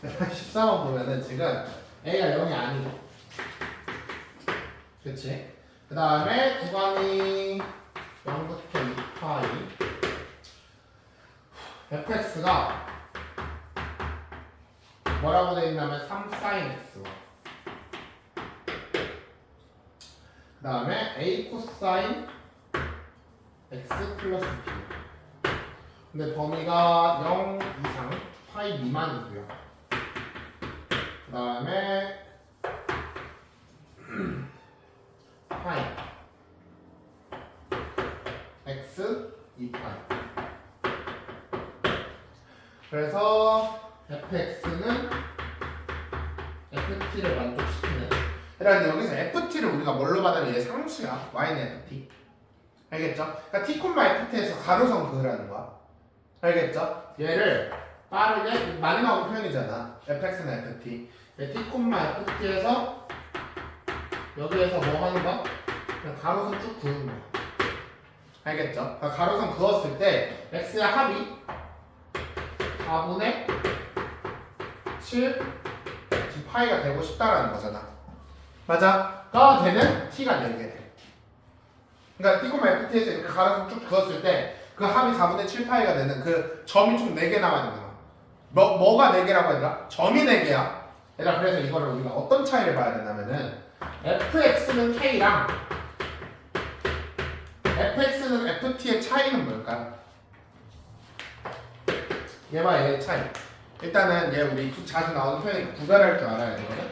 14번 보면은 지금 A가 0이 아니죠. 그치? 그 다음에 구간이 0부터 2파이 fx가 뭐라고 되어 있냐면 3sin x와 그 다음에 a 코사인 x 플러스 b 근데 범위가 0 이상 파이 미만이고요. 그 다음에 파이 x 2파이 그래서 fx는 ft를 만족시키는 그러니까 여기서 ft를 우리가 뭘로 받으면 얘 상수야 y는 ft 알겠죠? 그러니까 t, ft에서 가로선 그으라는 거야 알겠죠? 얘를 빠르게 많이 나오는 표현이잖아 fx는 ft t, ft에서 여기에서 뭐 하는 거야? 그냥 가로선 쭉 그은 거야 알겠죠? 그러니까 가로선 그었을 때 x의 합이 4분의 7 지금 파이가 되고 싶다라는 거잖아 맞아? 가 되는 t가 4개 돼 그러니까 t, ft에서 이렇게 가로선 쭉 그었을 때 그 합이 4분의 7 파이가 되는 그 점이 총 4개 나와야 되는 거야 뭐가 4개라고 하더라? 점이 4개야 얘들아 그래서 이거를 우리가 어떤 차이를 봐야 되냐면은 fx는 k랑 fx는 ft의 차이는 뭘까요? 얘와 얘의 차이 일단은 얘 우리 자주 나오는 표현이 구별할 줄 알아야 되거든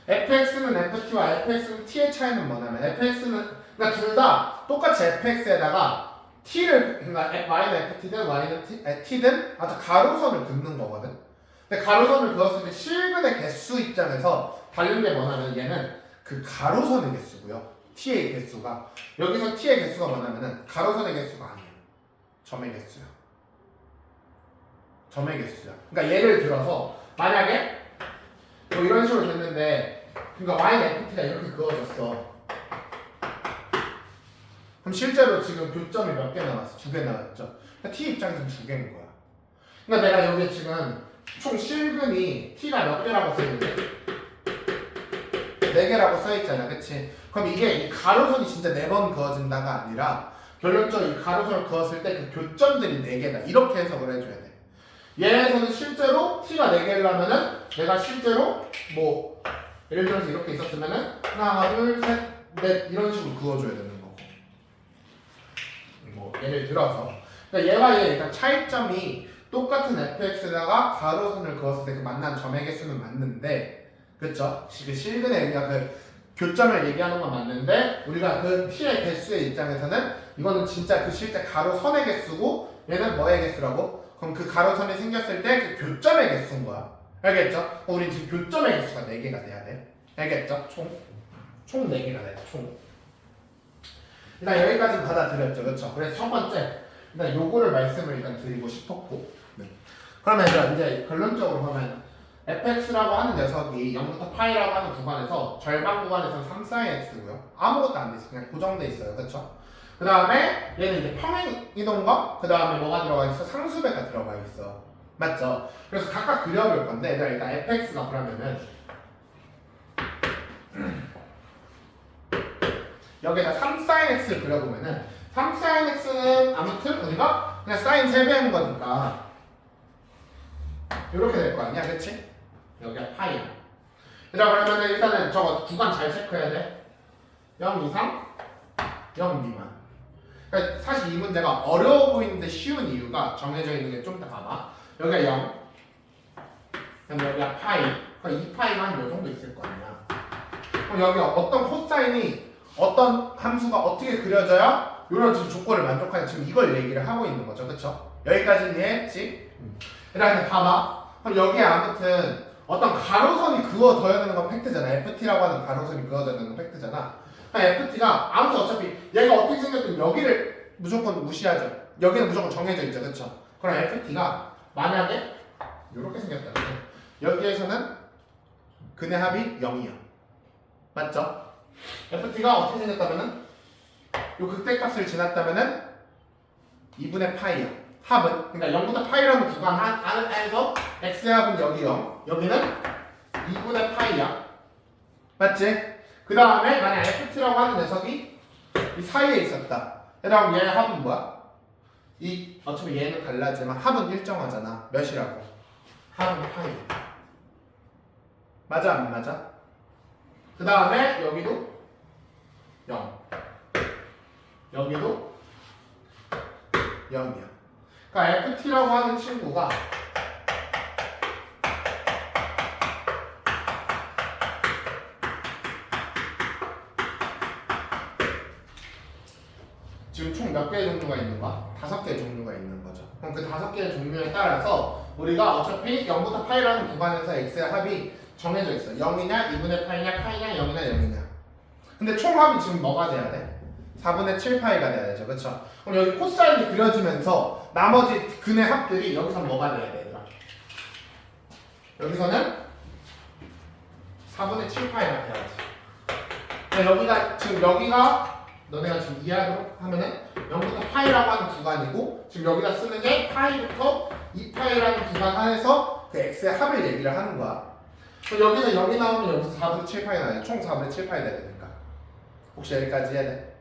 fx는 ft와 fx는 t의 차이는 뭐냐면 fx는 그러니까 둘 다 똑같이 fx에다가 t를 그러니까 y는 ft든 y는 t든 아주 가로선을 긋는 거거든 근데 가로선을 그었을 때 실근의 개수 입장에서 다른 게 뭐냐면 얘는 그 가로선의 개수고요 t의 개수가 여기서 t의 개수가 뭐냐면은 가로선의 개수가 아니에요 점의 개수야 점의 개수야 그러니까 예를 들어서 만약에 뭐 이런 식으로 됐는데 그러니까 y는 ft가 이렇게 그어졌어 그럼 실제로 지금 교점이 몇 개 나왔어? 2개 나왔죠 그러니까 t 입장에서는 2개인 거야 그러니까 내가 여기 지금 총 실근이 t가 몇 개라고 써있는데 4개라고 써있잖아 그치? 그럼 이게 이 가로선이 진짜 4번 그어진다가 아니라 결론적으로 이 가로선을 그었을 때 그 교점들이 4개다 이렇게 해석을 해줘야 돼 얘에서는 실제로 t가 4개라면은 내가 실제로 뭐 예를 들어서 이렇게 있었으면은 하나 둘 셋 넷 이런 식으로 그어줘야 되는 거고 뭐 예를 들어서 그러니까 얘와 얘 일단 차이점이 똑같은 fx에다가 가로선을 그었을 때 그 만난 점의 개수는 맞는데 그쵸? 그 실근의 우리가 그 교점을 얘기하는 건 맞는데 우리가 그 t의 개수의 입장에서는 이거는 진짜 그 실제 가로선의 개수고 얘는 뭐의 개수라고? 그럼 그 가로선이 생겼을 때 그 교점의 개수인 거야 알겠죠? 우리 지금 교점의 개수가 4개가 돼야 돼 알겠죠? 총 4개가 돼 총 일단 여기까지는 받아들였죠 그쵸? 그래서 첫 번째 일단 요거를 말씀을 일단 드리고 싶었고 네. 그러면 이제 결론적으로 보면 fx라고 하는 녀석이 0부터 파이라고 하는 구간에서 절반 구간에서는 3sin x고요 아무것도 안 돼 있어요 그냥 고정돼 있어요 그쵸? 그 다음에 얘는 이제 평행 이동과 그 다음에 뭐가 들어가 있어? 상수배가 들어가 있어 맞죠? 그래서 각각 그려볼 건데 얘들아 일단 fx가 그러면은 여기다 3sin x를 그려보면은 3sin x는 아무튼 우리가 그냥 sin 3배인 거니까 이렇게 될 거 아니야 그치? 여기가 파이야 얘들아 그러면은 일단은 저거 구간 잘 체크해야 돼 0 이상 0 미만 그러니까 사실 이 문제가 어려워 보이는데 쉬운 이유가 정해져 있는 게 좀 이따 봐봐 여기가 0 그럼 여기가 파이 그럼 2파이가 한 요 정도 있을 거 아니야 그럼 여기 어떤 코사인이 어떤 함수가 어떻게 그려져야 이런 조건을 만족하는 지금 이걸 얘기를 하고 있는 거죠 그쵸? 여기까지는 이해했지? 그다음에 봐봐 그럼 여기에 아무튼 어떤 가로선이 그어져야 되는 건 팩트잖아 FT라고 하는 가로선이 그어져야 되는 건 팩트잖아 FT가 아무튼 어차피 얘가 어떻게 생겼든 여기를 무조건 무시하죠 여기는 무조건 정해져 있죠 그쵸? 그럼 FT가 만약에 이렇게 생겼다면 여기에서는 근의 합이 0이야 맞죠? FT가 어떻게 생겼다면은 요 극대값을 지났다면은 2분의 파이야 합은 그러니까 0부터 파이라는 구간 안에서 x의 합은 여기 0, 여기는 2분의 파이야. 맞지? 그 다음에 만약 ft라고 하는 녀석이 이 사이에 있었다. 그 다음 얘의 합은 뭐야? 이 어차피 얘는 달라지만 합은 일정하잖아. 몇이라고? 합은 파이. 맞아 안 맞아? 그 다음에 여기도 0. 여기도 0이야. 그러니까 ft라고 하는 친구가 지금 총 몇 개의 종류가 있는 거야? 5개의 종류가 있는 거죠. 그럼 그 5개의 종류에 따라서 우리가 어차피 0부터 파이라는 구간에서 x의 합이 정해져 있어. 0이냐, 2분의 파이냐, 파이냐, 0이냐, 0이냐. 근데 총합이 지금 뭐가 돼야 돼? 4분의 7파이가 돼야 되죠. 그렇죠? 그럼 여기 코사인이 그려지면서 나머지 근의 합들이 여기서 뭐가 돼야 돼, 얘들아? 여기서는 4분의 7파이가 돼야지. 여기가 지금 여기가 너네가 지금 이해하도록 하면은 0부터 파이라고 하는 구간이고 지금 여기다 쓰는 게 파이부터 2파이라는 구간 안에서 그 x의 합을 얘기를 하는 거야. 그럼 여기서 0이 나오면 여기서 4분의 7파이 나와요. 총 4분의 7파이 돼야 되니까. 혹시 여기까지 해야 돼?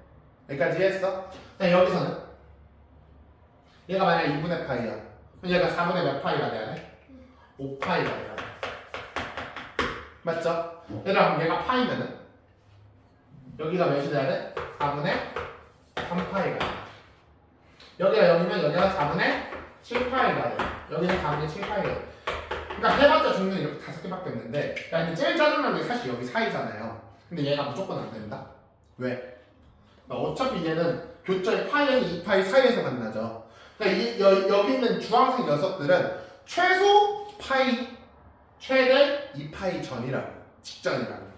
여기까지 이해했어? 여기서는 얘가 만약 2분의 파이야. 그럼 얘가 4분의 몇 파이가 돼야 돼? 5파이가 돼야 돼. 맞죠? 얘들아 그럼 얘가 파이면은 여기가 몇이 돼야 돼? 4분의 3파이가 돼. 여기가 0이면 여기가 4분의 7파이가 돼. 여기는 4분의 7파이가 돼. 그러니까 해봤자 종류는 이렇게 5개밖에 없는데 야 근데 제일 짜증나는 게 사실 여기 사이잖아요. 근데 얘가 무조건 안 된다? 왜? 어차피 얘는 교점이 파이에서 2파이 사이에서 만나죠. 그러니까 여기 있는 주황색 녀석들은 최소 파이, 최대 2파이 전이라고. 직전이라고.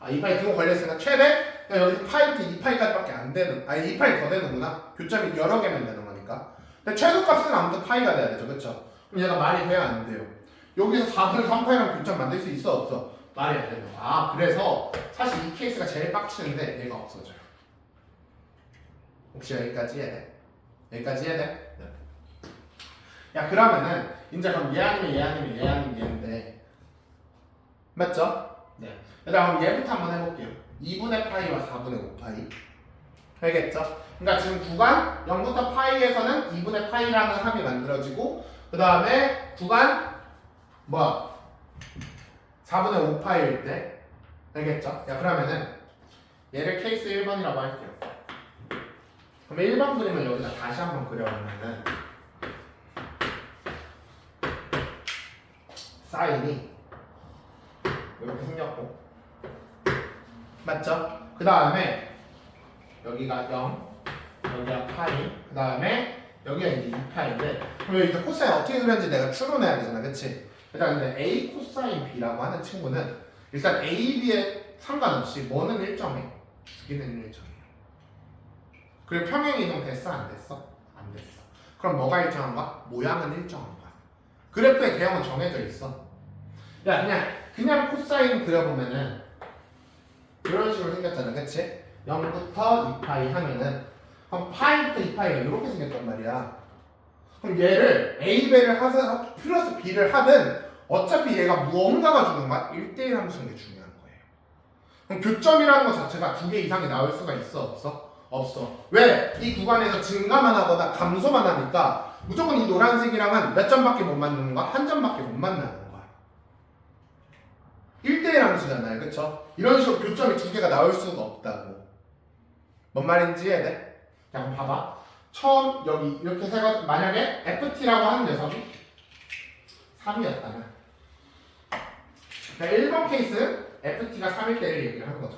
2파이 등호 걸렸으니까 최대 여기서 파이부터 2파이까지밖에 안 되는, 2파이 더 되는구나. 교점이 여러 개면 되는 거니까. 근데 최소값은 아무튼 파이가 돼야 되죠. 그쵸? 그럼 얘가 말이 돼야 안 돼요. 여기서 4분의 3파이랑 교점 만들 수 있어 없어? 말이 안 되는 거야. 그래서 사실 이 케이스가 제일 빡치는데 얘가 없어져요. 혹시 여기까지 해야 돼? 여기까지 해야 돼? 네. 야 그러면은 이제 그럼 얘 아니면 얘 아니면 얘 아니면 얘인데 맞죠? 네. 그럼 얘부터 한번 해볼게요. 2분의 파이와 4분의 5파이. 알겠죠? 그러니까 지금 구간 0부터 파이에서는 2분의 파이라는 합이 만들어지고 그 다음에 구간 뭐야? 4분의 5파이일 때 알겠죠? 야 그러면은 얘를 케이스 1번이라고 할게요. 그럼 1번 그림을 여기다 다시 한번 그려보면은 사인이 이렇게 생겼고 맞죠? 그 다음에 여기가 0 여기가 파이 그 다음에 여기가 이제 2파인데 그럼 이제 코사인 어떻게 그렸는지 내가 추론해야 되잖아 그치? 일단 근데 A 코사인 B라고 하는 친구는 일단 A, B에 상관없이 뭐는 일정해 B는 일정해 그리고 평행 이동 됐어 안 됐어? 안 됐어 그럼 뭐가 일정한 거야? 모양은 일정한 거야 그래프의 개형은 정해져 있어 야 그냥 코사인 그려보면은 이런 식으로 생겼잖아 그치? 0부터 2파이 하면은 그럼 파이부터 2파이가 이렇게 생겼단 말이야 그럼 얘를 A배를 하든 플러스 B를 하든 어차피 얘가 무언가가 주는 거야 1대1 함수인 게 중요한 거예요 그럼 교점이라는 것 자체가 2개 이상이 나올 수가 있어 없어? 없어 왜? 이 구간에서 증가만 하거나 감소만 하니까 무조건 이 노란색이랑은 몇 점밖에 못 만드는 거야? 한 점밖에 못 만나는 거야 1대1 함수잖아요 그쵸? 이런 식으로 교점이 2개가 나올 수가 없다고 뭔 말인지 이해돼? 자 그럼 봐봐 처음 여기 이렇게 해서 만약에 FT라고 하는 녀석이 3이었다면 그러니까 1번 케이스는 FT가 3일 때를 얘기를 하는 거죠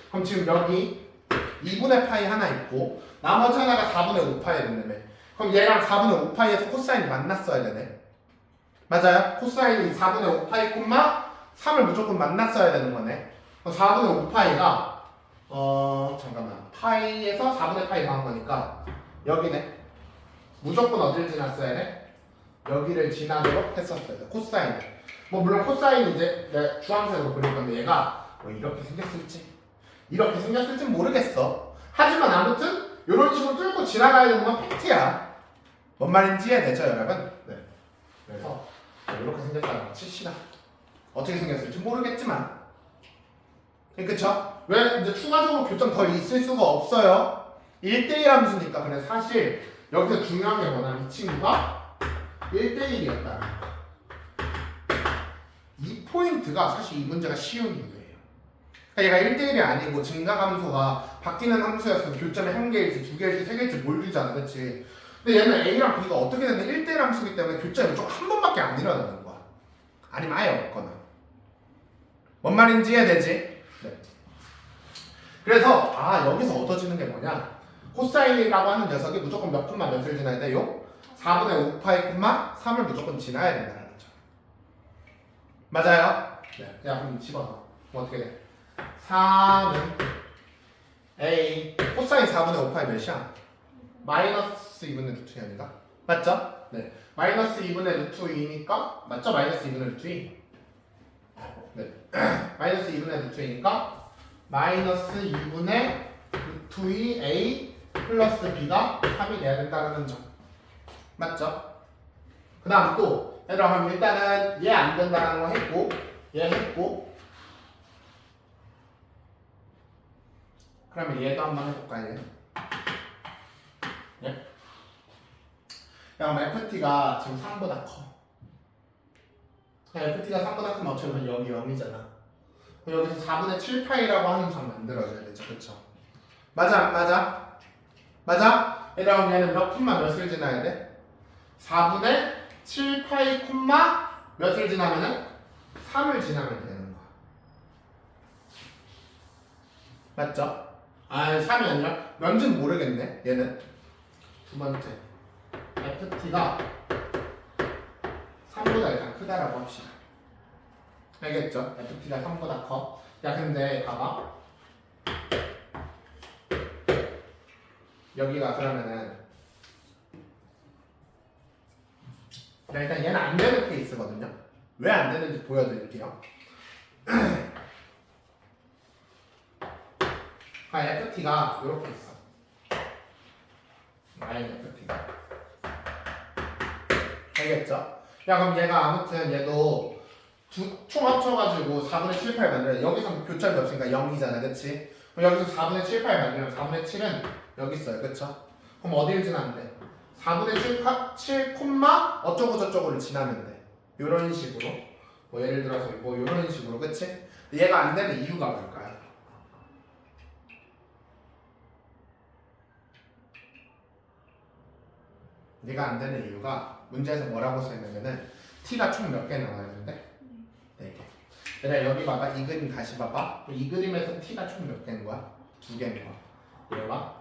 그럼 지금 여기 2분의 파이 하나 있고 나머지 하나가 4분의 5파이 된다며 그럼 얘랑 4분의 5파이에서 코사인이 만났어야 되네 맞아요? 코사인이 4분의 5파이 콤마 3을 무조건 만났어야 되는 거네 그럼 4분의 5파이가 잠깐만 파이에서 4분의 파이 더한 거니까 여기네 무조건 어딜 지났어야 돼? 여기를 지나도록 했었어야 돼 코사인 뭐 물론 코사인이 이제 내가 주황색으로 그릴 건데 얘가 뭐 이렇게 생겼을지 모르겠어 하지만 아무튼 이런 식으로 뚫고 지나가야 되는 건 팩트야 뭔 말인지 이해되죠 여러분? 네. 그래서 이렇게 생겼다는 거 칩시다. 어떻게 생겼을지 모르겠지만 그쵸? 왜 이제 추가적으로 교점 더 있을 수가 없어요. 1대1 함수니까. 근데 사실 여기서 중요한 게 뭐냐면 이 친구가 1대1이었다. 이 포인트가 사실 이 문제가 쉬운 이유예요. 그러니까 얘가 1대1이 아니고 증가함수가 바뀌는 함수였으면 교점이 1개일지 2개일지 3개일지 몰리잖아. 그치? 근데 얘는 A랑 B가 어떻게 되는 1대1 함수이기 때문에 교점이 무조건 한 번밖에 안 일어나는 거야. 아니면 아예 없거나. 뭔 말인지 이해되지? 네. 그래서 여기서 얻어지는 게 뭐냐? 코사인이라고 하는 녀석이 무조건 몇 콤마 몇을 지나야 돼요? 4분의 5파이 콤마 3을 무조건 지나야 된다는 거죠. 맞아요? 네. 그냥 그럼 집어넣어. 그럼 어떻게 돼? 3은 A 코사인 4분의 5파이 몇이야? 마이너스 2분의 루트 2 아닌가? 맞죠? 네. 마이너스 2분의 루트 2니까 맞죠? 마이너스 2분의 루트 2. 네. 마이너스 2분의 루트 2니까 마이너스 2분의 루트 2 A 플러스 B가 3이 돼야 된다는 점. 맞죠? 그 다음 또 얘들아 그럼 일단은 얘 안 된다는 거 했고 얘 했고 그러면 얘도 한번 해볼까 얘? 예? 야 그럼 FT가 지금 3보다 커. FT가 3보다 크면 어쩌면 여기 0이잖아. 여기서 4분의 7파이라고 하는 점 만들어줘야 되죠. 그쵸? 맞아? 맞아? 맞아? 얘들아 그럼 얘는 몇 콤마 몇을 지나야 돼? 4분의 7파이 콤마 몇을 지나면은 3을 지나면 되는 거야. 맞죠? 3이 아니라 뭔지는 모르겠네. 얘는 두 번째 FT가 3보다 일단 크다라고 합시다. 알겠죠? FT가 3보다 커. 야 근데 봐봐. 여기가 그러면은 일단 얘는 안 되는 케이스거든요. 왜 안 되는지 보여드릴게요. FT가 이렇게 있어. FT가. 알겠죠? 야 그럼 얘가 아무튼 얘도 총 합쳐가지고 4분의 7, 8 만들어. 여기서 교점이 없으니까 0이잖아. 그치? 그럼 여기서 4분의 7, 8 만들면 4분의 7은 여기 있어요. 그쵸? 그럼 어디를 지나면 돼? 4분의 7 콤마 어쩌고 저쩌고를 지나면 돼. 요런 식으로. 뭐 예를 들어서 뭐 요런 식으로. 그치? 얘가 안 되는 이유가 뭘까요? 얘가 안 되는 이유가 문제에서 뭐라고 써있냐면은 t가 총 몇 개 나와야 되는데? 4개. 얘들아 여기 봐봐. 이 그림 다시 봐봐. 이 그림에서 t가 총 몇 개인 거야? 2개인 거야. 얘가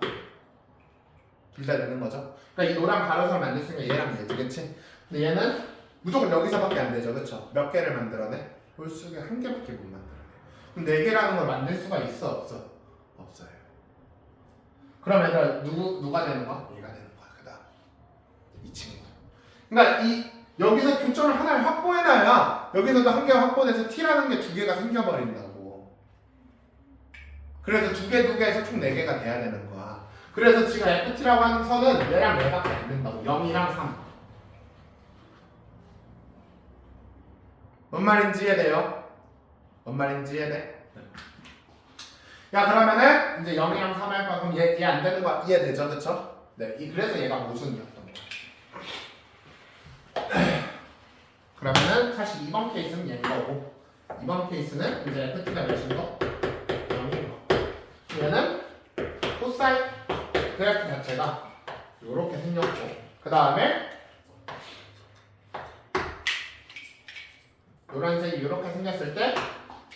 둘 다 되는 거죠. 그러니까 이 노란 가로선을 만들 수 있는 얘랑 얘지, 그치? 근데 얘는 무조건 여기서밖에 안 되죠, 그쵸? 몇 개를 만들어내? 볼 속에 한 개밖에 못 만들어내. 그럼 4개라는 걸 만들 수가 있어, 없어? 없어요. 그럼 얘들아 누가 되는 거야? 얘가 되는 거야. 그다음 이 친구. 그러니까 여기서 교점을 하나를 확보해놔야 여기서도 한 개가 확보돼서 t라는 게 2개가 생겨버린다고. 그래서 2개에서 총 4개가 돼야 되는 거야. 그래서 지금 FT라고 하는 선은 얘랑 얘밖에 안 된다고. 0이랑 3. 뭔 말인지 이해돼요? 뭔 말인지 이해돼? 야 그러면은 이제 0이랑 3 할 거야. 그럼 얘 안 되는 거 이해되죠? 그쵸? 네. 그래서 얘가 모순이었던 거야. 그러면은 사실 이번 케이스는 얘인 거고 이번 케이스는 이제 FT가 몇인 거? 0인 거. 얘는 코사인 그래프 자체가 이렇게 생겼고 그 다음에 이런 색이 이렇게 생겼을 때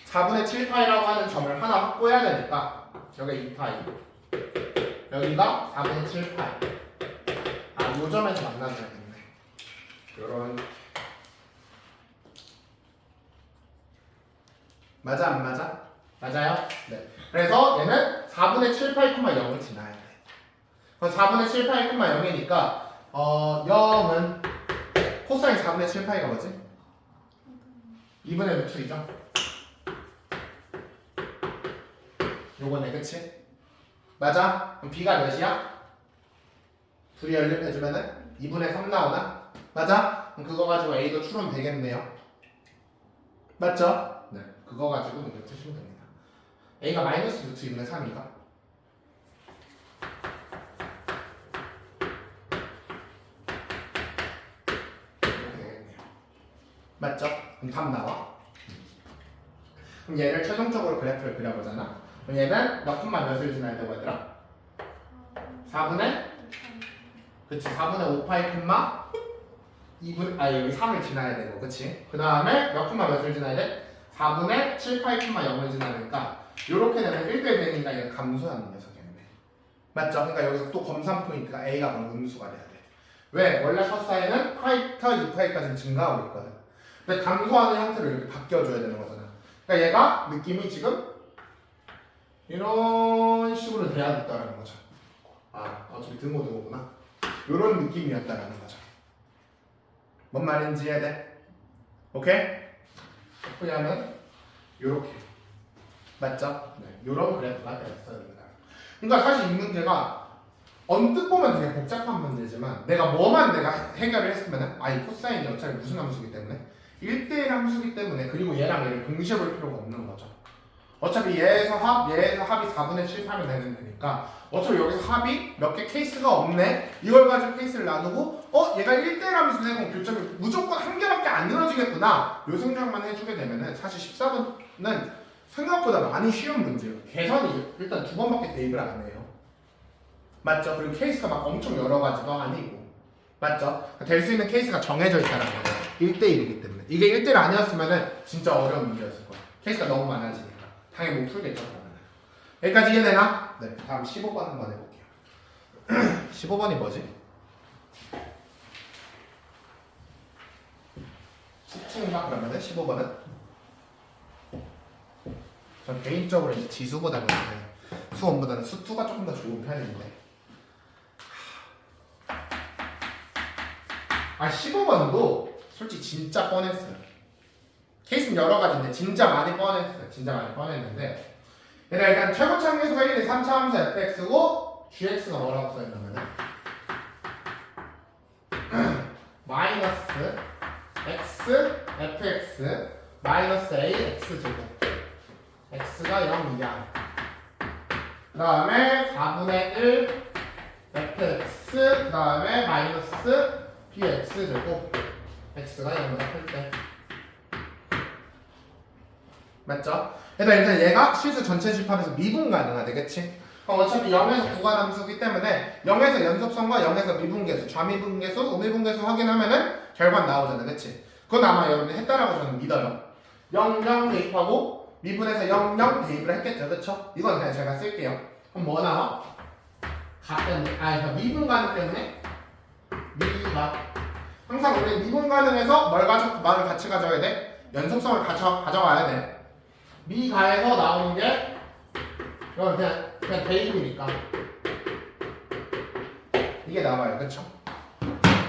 4분의 7파이라고 하는 점을 하나 확보해야 되니까 여기 2파이 여기가 4분의 7파이 요 점에서 만나줘야겠네. 요런 맞아 안 맞아? 맞아요? 네. 그래서 얘는 4분의 7파이, 0을 지나야 돼. 그럼 4분의 7파이, 0이니까 0은 코사인 4분의 7파이가 뭐지? 2분의 루트 2죠? 요거네 그치? 맞아? 그럼 b가 몇이야? 둘이 연립해주면은 2분의 3 나오나? 맞아? 그럼 그거 가지고 A도 추론 되겠네요. 맞죠? 네. 그거 가지고 이렇게 푸시면 됩니다. A가 마이너스 루트 2분의 3인가? 이렇게 되겠네요. 맞죠? 그럼 답 나와. 그럼 얘를 최종적으로 그래프를 그려보잖아. 그럼 얘는 몇 콤마 몇을 지나야 되고 얘들아? 4분의? 그치 4분의 5파이 콤마 2분, 여기 3을 지나야 되고 그치? 그 다음에 몇 콤마 몇을 지나야 돼? 4분의 7파이 콤마 0을 지나니까 요렇게 되면 1대 되니까 얘가 감소하는 녀석이었네. 맞죠? 그러니까 여기서 또 검산 포인트가 A가 그럼 음수가 돼야 돼. 왜? 원래 컷사인은 파이부터 2파이까지 증가하고 있거든. 근데 감소하는 형태로 이렇게 바뀌어줘야 되는 거잖아. 그러니까 얘가 느낌이 지금 이런 식으로 돼야겠다라는 거죠. 어차피 등호구나. 이런 느낌이었다라는 거죠. 뭔 말인지 이해야 돼? 오케이? 그러면 요렇게 맞죠? 네, 요런 그래프가 되었어야 됩니다. 그러니까 사실 이 문제가 언뜻 보면 되게 복잡한 문제지만 내가 해결을 했으면은 이 코사인이 어차피 무슨 함수기 때문에 1대1 함수기 때문에 그리고 얘랑 얘를 동시에 볼 필요가 없는 거죠. 어차피 얘에서 합이 4분의 7 하면 되는 거니까 어차피 여기서 합이 몇 개 케이스가 없네. 이걸 가지고 케이스를 나누고 얘가 1대1 함수네. 그럼 교점이 무조건 한 개밖에 안 늘어지겠구나. 요 생각만 해주게 되면은 사실 14번은 생각보다 많이 쉬운 문제예요. 계산이 일단 2번밖에 대입을 안 해요. 맞죠? 그리고 케이스가 막 엄청 여러 가지도 아니고 맞죠? 될 수 있는 케이스가 정해져 있다는 거예요. 1대1이기 때문에 이게 1대1 아니었으면은 진짜 어려운 문제였을 거예요. 케이스가 너무 많아지니까 당연히 못 풀겠죠. 여기까지 이해되나? 네, 다음 15번 한번 해볼게요. 15번이 뭐지? 수투인가 그러면은 15번은? 전 개인적으로 이제 지수보다는 수원보다는 수투가 조금 더 좋은 편인데 15번도 솔직히 진짜 뻔했어요. 케이스는 여러 가지인데 진짜 많이 뻔했어요. 진짜 많이 뻔했는데 얘들아 일단 최고차 함수가 1, 2, 3차 함수 fx고 gx가 뭐라고 써있냐면은 마이너스 x fx 마이너스 a x 제곱 x가 0이야. 그 다음에 4분의 1 fx 그 다음에 마이너스 bx 제곱 x가 0보다 클 때 맞죠? 일단 얘가 실수 전체 집합에서 미분 가능하대, 그치? 그럼 어차피 0에서 구간함수기 때문에 0에서 연속성과 0에서 미분계수, 좌미분계수, 우미분계수 확인하면은 결과는 나오잖아, 그치? 그건 아마 여러분이 했다라고 저는 믿어요. 0, 0 대입하고 미분에서 0, 0 대입을 했겠죠, 그쵸? 이건 그냥 제가 쓸게요. 그럼 뭐 나와? 가 때문에, 그러니까 미분 가능 때문에 미가 항상 우리 미분 가능에서 말을 같이 가져야 돼? 연속성을 가져가야 돼. 미가에서 나오는 게 이건 그냥 대입이니까 이게 나와요, 그쵸?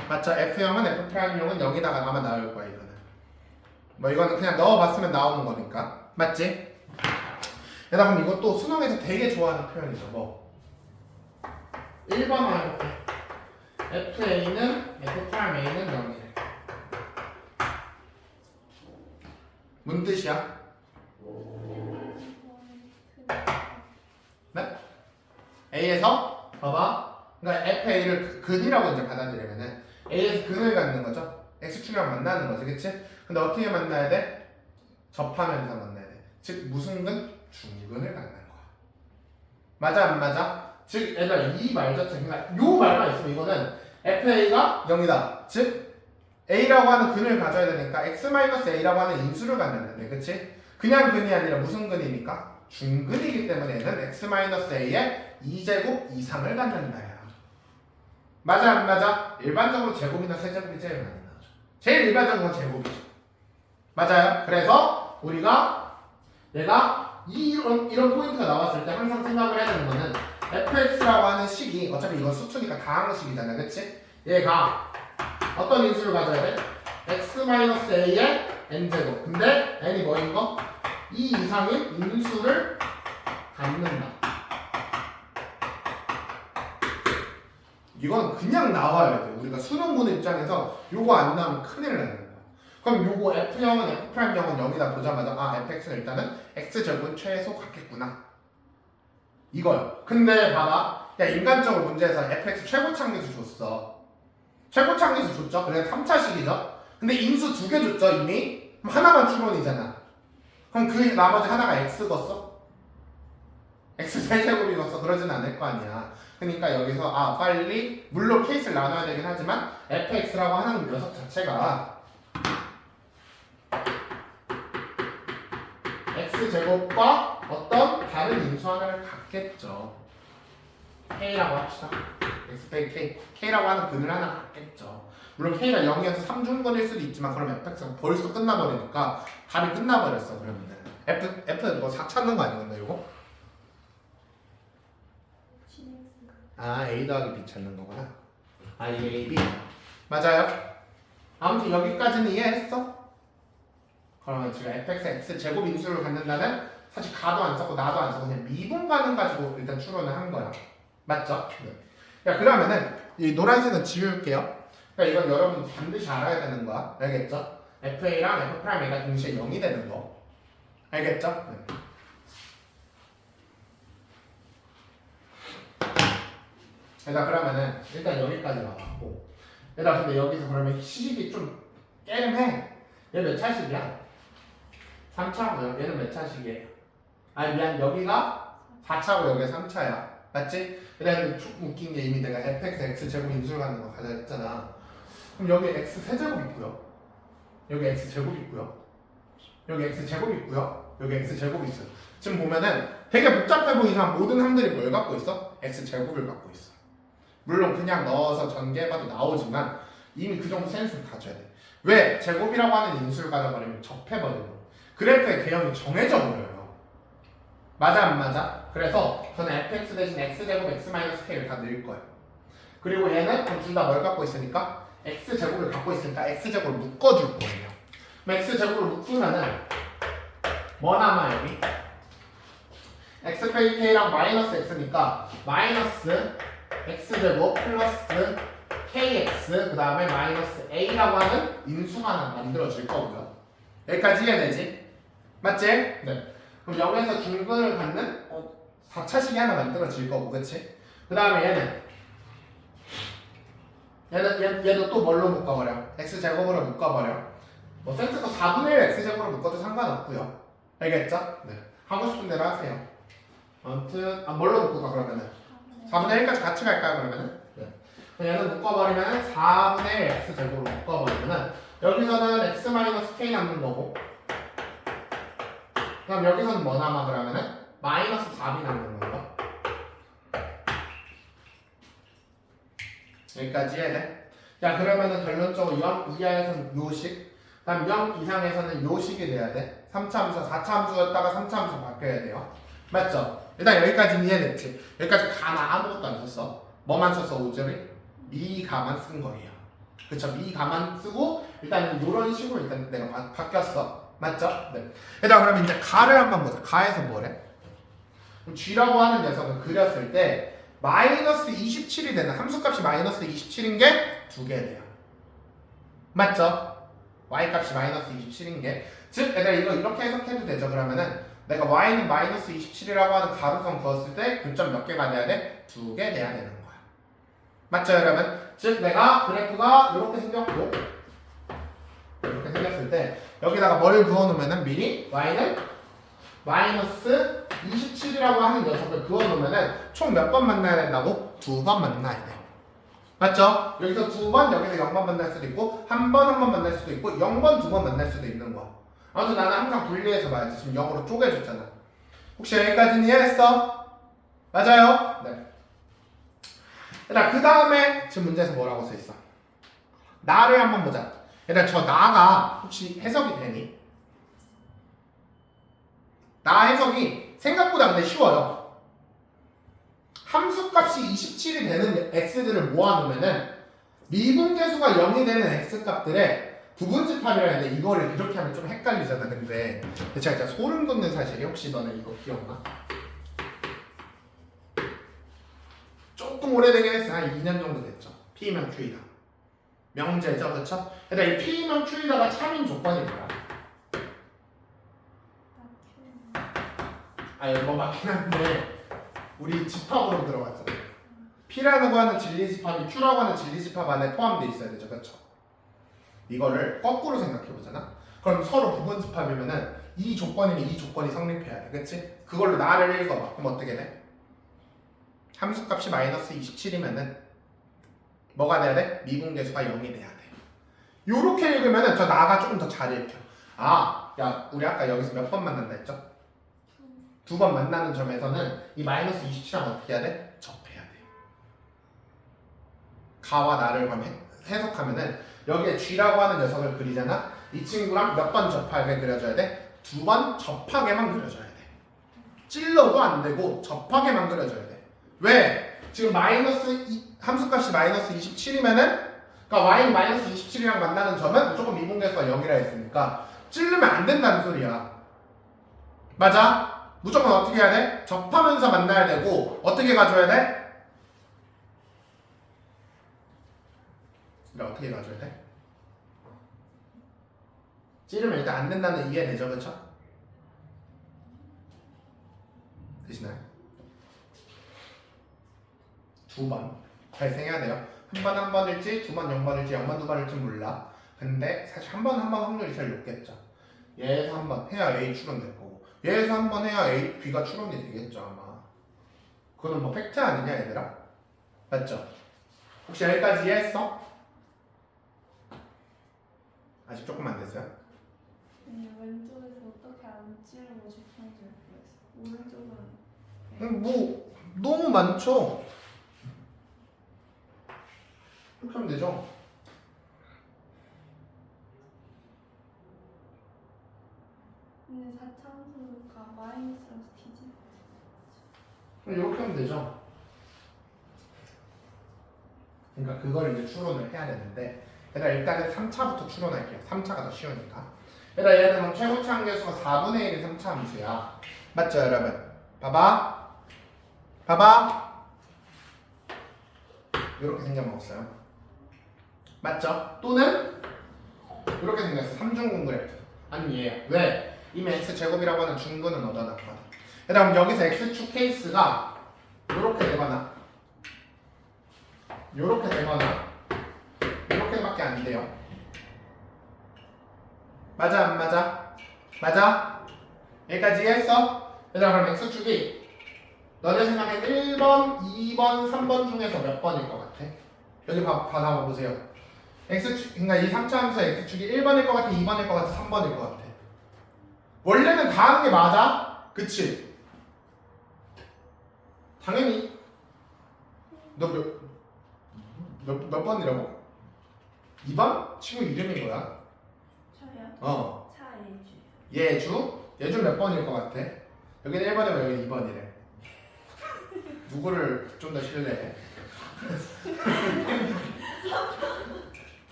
맞죠? F형은 F'형은 여기다가 아마 나올 거야. 이거는 뭐 이거는 그냥 넣어봤으면 나오는 거니까 맞지? 그럼 이것도 수능에서 되게 좋아하는 표현이죠. 뭐 1번 해볼게. FA는 F'A는 0이래. 뭔 뜻이야? 네? A에서 봐봐. 그러니까 FA를 근이라고 이제 받아들이면은 A에서 근을 갖는 거죠. X축이랑 만나는 거지, 그치? 근데 어떻게 만나야 돼? 접하면서 만나야 돼. 즉 무슨 근? 중근을 갖는 거야. 맞아 안 맞아? 즉 얘들아 이 말 자체 그러니까 요 말만 있으면 이거는 FA가 0이다. 즉 A라고 하는 근을 가져야 되니까 X-A라고 하는 인수를 갖는다. 네, 그치? 그냥 근이 아니라 무슨 근입니까? 중근이기 때문에 얘는 X-A의 2제곱 이상을 갖는다. 맞아 안 맞아? 일반적으로 제곱이나 세제곱이 제일 많이 나오죠. 제일 일반적인 건 제곱이죠. 맞아요? 그래서 우리가 얘가 이런 포인트가 나왔을 때 항상 생각을 해야 되는 거는 fx라고 하는 식이 어차피 이건 수투니까 다항 식이잖아, 그치? 얘가 어떤 인수를 가져야 돼? x-a의 n제곱. 근데 n이 뭐인 거? 2 이상인 인수를 갖는다. 이거는 그냥 나와야 돼. 우리가 수능 보는 입장에서 요거 안 나오면 큰일 나는 거야. 그럼 요거 F형은 F'형은 0이다 보자마자 아 fx는 일단은 x제곱은 최소 같겠구나. 이거요. 근데 봐봐. 야 인간적으로 문제에서 fx 최고창리수 줬어. 최고창리수 줬죠? 그래 3차식이죠? 근데 인수 2개 줬죠 이미? 그럼 하나만 추론이잖아. 그럼 그 나머지 하나가 x겠어? x 세제곱이겠어? 그러진 않을 거 아니야. 그러니까 여기서 아 빨리 물론 케이스를 나눠야 되긴 하지만 fx라고 하는 녀석 자체가 x제곱과 어떤 다른 인수 하나를 갖겠죠. k라고 합시다. x 빼기 k k라고 하는 근을 하나 갖겠죠. 물론 k가 0이어서 3중근일 수도 있지만 그럼 fx가 벌써 끝나버리니까 답이 끝나버렸어. 그러면은 f 뭐 4 찾는 거 아니겠나 이거? 아 a 더하기 b 찾는 거구나. 아 이게 a, b 맞아요. 아무튼 여기까지는 이해했어? 그러면 지금 fx x 제곱 인수를 갖는다는 사실 가도 안 썼고 나도 안 썼고 그냥 미분가능 가지고 일단 추론을 한 거야. 맞죠? 네. 야 그러면은 이 노란색은 지울게요. 그러니까 이건 여러분 반드시 알아야 되는 거야. 알겠죠? fa랑 f'a가 동시에 0이 되는 거. 알겠죠? 네. 얘들아 그러면은 일단 여기까지 나왔고 얘들아 근데 여기서 그러면 시식이 좀 깨름해. 얘 몇 차식이야? 3차고요. 얘는 몇 차식이에요? 아니 미안 여기가 4차고 여기가 3차야. 맞지? 그다음에 쭉 웃긴 게 이미 내가 fx x 제곱 인수를 갖는 거 가자 했잖아. 그럼 여기 x 세제곱 있고요. 여기 x 제곱 있고요. 여기 x 제곱 있고요. 여기 x 제곱 있어요. 지금 보면은 되게 복잡해 보이지만 모든 항들이 뭘 갖고 있어? x 제곱을 갖고 있어. 물론 그냥 넣어서 전개해봐도 나오지만 이미 그 정도 센스를 가져야 돼. 왜? 제곱이라고 하는 인수를 가져버리면 접해버리고 그래프의 개형이 정해져 버려요. 맞아 안 맞아? 그래서 저는 fx 대신 x제곱 x-k를 다 넣을 거예요. 그리고 얘는 둘 다 뭘 갖고 있으니까 x제곱을 갖고 있으니까 x제곱을 묶어줄 거예요. 그럼 x제곱을 묶으면은 뭐 남아 여기? x 빼기 k랑 마이너스 x니까 마이너스 x제곱 플러스 kx 그 다음에 마이너스 a라고 하는 인수가 하나 만들어질 거고요. 여기까지 이해되지? 맞지? 네. 그럼 여기에서 중근을 갖는 4차식이 하나 만들어질 거고 그치? 그 다음에 얘도 또 뭘로 묶어버려? x제곱으로 묶어버려. 뭐 센스가 4분의 1 x제곱으로 묶어도 상관없고요. 알겠죠? 네. 하고 싶은 대로 하세요. 아무튼 뭘로 묶을까 그러면은? 4분의 1까지 같이 갈까요 그러면은? 네. 얘는 묶어버리면 4분의 1 x제곱으로 묶어버리면은 여기서는 x-k 남는 거고 그럼 여기서는 뭐 남아 그러면은? 마이너스 4b 남는 건가? 여기까지 해야 돼? 자 그러면은 결론적으로 0 이하에서는 요식 그 다음 0 이상에서는 요식이 돼야 돼. 3차 함수, 4차 함수였다가 3차 함수 바뀌어야 돼요. 맞죠? 일단 여기까지는 이해됐지? 여기까지 가나 아무것도 안 썼어. 뭐만 썼어 오절이? 미가만 쓴 거예요. 그쵸? 미가만 쓰고 일단 이런 식으로 일단 내가 바뀌었어. 맞죠? 네. 일단 그럼 이제 가를 한번 보자. 가에서 뭐래? g라고 하는 녀석을 그렸을 때 마이너스 27이 되는 함수값이 마이너스 27인 게 두 개 돼요. 맞죠? y값이 마이너스 27인 게 즉 얘들아 이거 이렇게 해석해도 되죠. 그러면은 내가 y는 마이너스 27이라고 하는 가로선 그었을 때 교점 몇 개가 돼야 돼? 2개 돼야 되는 거야. 맞죠 여러분? 즉 내가 그래프가 이렇게 생겼고 이렇게 생겼을 때 여기다가 뭘 그어놓으면은 미리 y는 마이너스 27이라고 하는 녀석을 그어놓으면은 총 몇 번 만나야 된다고? 2번 만나야 돼. 맞죠? 여기서 2번, 여기서 0번 만날 수도 있고 한 번 만날 수도 있고 0번, 2번 만날 수도 있는 거야. 아무튼 나는 항상 분리해서 봐야지. 지금 0으로 쪼개줬잖아. 혹시 여기까지는 이해했어? 맞아요? 네. 일단 그 다음에 지금 문제에서 뭐라고 써있어? 나를 한번 보자. 일단 저 나가 혹시 해석이 되니? 나 해석이 생각보다 근데 쉬워요. 함수값이 27이 되는 x들을 모아놓으면은 미분계수가 0이 되는 x값들의 부분집합이라 했는데 이거를 이렇게 하면 좀 헷갈리잖아. 근데 제가 진짜 소름 돋는 사실이 혹시 너네 이거 기억나? 조금 조금 오래되긴 했어요. 한 2년 정도 됐죠. P면 Q이다. 명제죠, 그렇죠? 그러니까 이 P면 Q이다가 참인 조건이 뭐야? 아니 뭐 맞긴 한데 우리 집합으로 들어갔잖아요. P라고 하는 진리집합이 Q라고 하는 진리집합 안에 포함되어 있어야 되죠, 그렇죠? 이거를 거꾸로 생각해 보잖아. 그럼 서로 부분집합이면은 이 조건이면 이 조건이 성립해야 돼, 그렇지? 그걸로 나를 읽어봐. 그럼 어떻게 돼? 함수값이 마이너스 27이면은 뭐가 돼야 돼? 미분계수가 0이 돼야 돼. 요렇게 읽으면은 저 나가 조금 더 잘 읽혀. 아, 야, 우리 아까 여기서 몇 번 만난다 했죠? 2번 만나는 점에서는 이 마이너스 27이랑 어떻게 해야 돼? 접해야 돼. 가와 나를 그럼 해석하면은 여기에 G라고 하는 녀석을 그리잖아. 이 친구랑 몇 번 접하게 그려줘야 돼? 2번 접하게만 그려줘야 돼. 찔러도 안 되고 접하게만 그려줘야 돼. 왜? 지금 함수값이 마이너스 27이면은 그러니까 y는 마이너스 27이랑 만나는 점은 무조건 미분계수가 0이라 했으니까 찌르면 안 된다는 소리야. 맞아? 무조건 어떻게 해야 돼? 접하면서 만나야 되고 어떻게 가져야 돼? 그러니까 어떻게 가져야 돼? 찌르면 일단 안 된다는 이해되죠, 그쵸? 되시나요? 2번 발생해야 돼요. 한 번일지, 2번 0번일지, 0번 2번일지 몰라. 근데 사실 한 번 확률이 제일 높겠죠. 얘에서 한 번 해야 A 추론될 거고 얘에서 한 번 해야 A, B가 추론이 되겠죠 아마. 그거는 뭐 팩트 아니냐 얘들아? 맞죠? 혹시 여기까지 이해했어? 아직 조금 안 됐어요? 아니 왼쪽에서 어떻게 안 찌르고 싶은지 모르겠어. 오른쪽은 뭐 너무 많죠? 이렇게 하면 되죠? 근데 4차 함수가 마이너스라서 뒤지. 이렇게 하면 되죠? 그러니까 그걸 이제 추론을 해야 되는데 얘들아 일단은 3차부터 추론할게요. 3차가 더 쉬우니까. 얘들아 얘는 그럼 최고치 함수가 4분의 1이 3차 함수야. 맞죠 여러분? 봐봐 이렇게 생겨먹었어요. 맞죠? 또는 이렇게 생겼어. 3중근 그래프. 아니 얘 왜? 이미 x제곱이라고 하는 중근은 얻어놨거든. 그럼 여기서 x축 케이스가 이렇게 되거나 이렇게 되거나 이렇게밖에 안 돼요. 맞아 안 맞아? 맞아? 여기까지 이해했어? 얘들아 그럼 x축이 너네 생각에 1번, 2번, 3번 중에서 몇 번일 것 같아? 여기 받아보세요. x축, 그러니까 이 3차 함수의 x축이 1번일 것 같아, 2번일 것 같아, 3번일 것 같아. 원래는 다 하는 게 맞아? 그치? 당연히 너 몇 번이라고? 2번? 친구 이름이 뭐야? 저요? 차 예주. 예주 몇 번일 것 같아? 여기는 1번이고 여기 2번이래. 누구를 좀 더 신뢰해?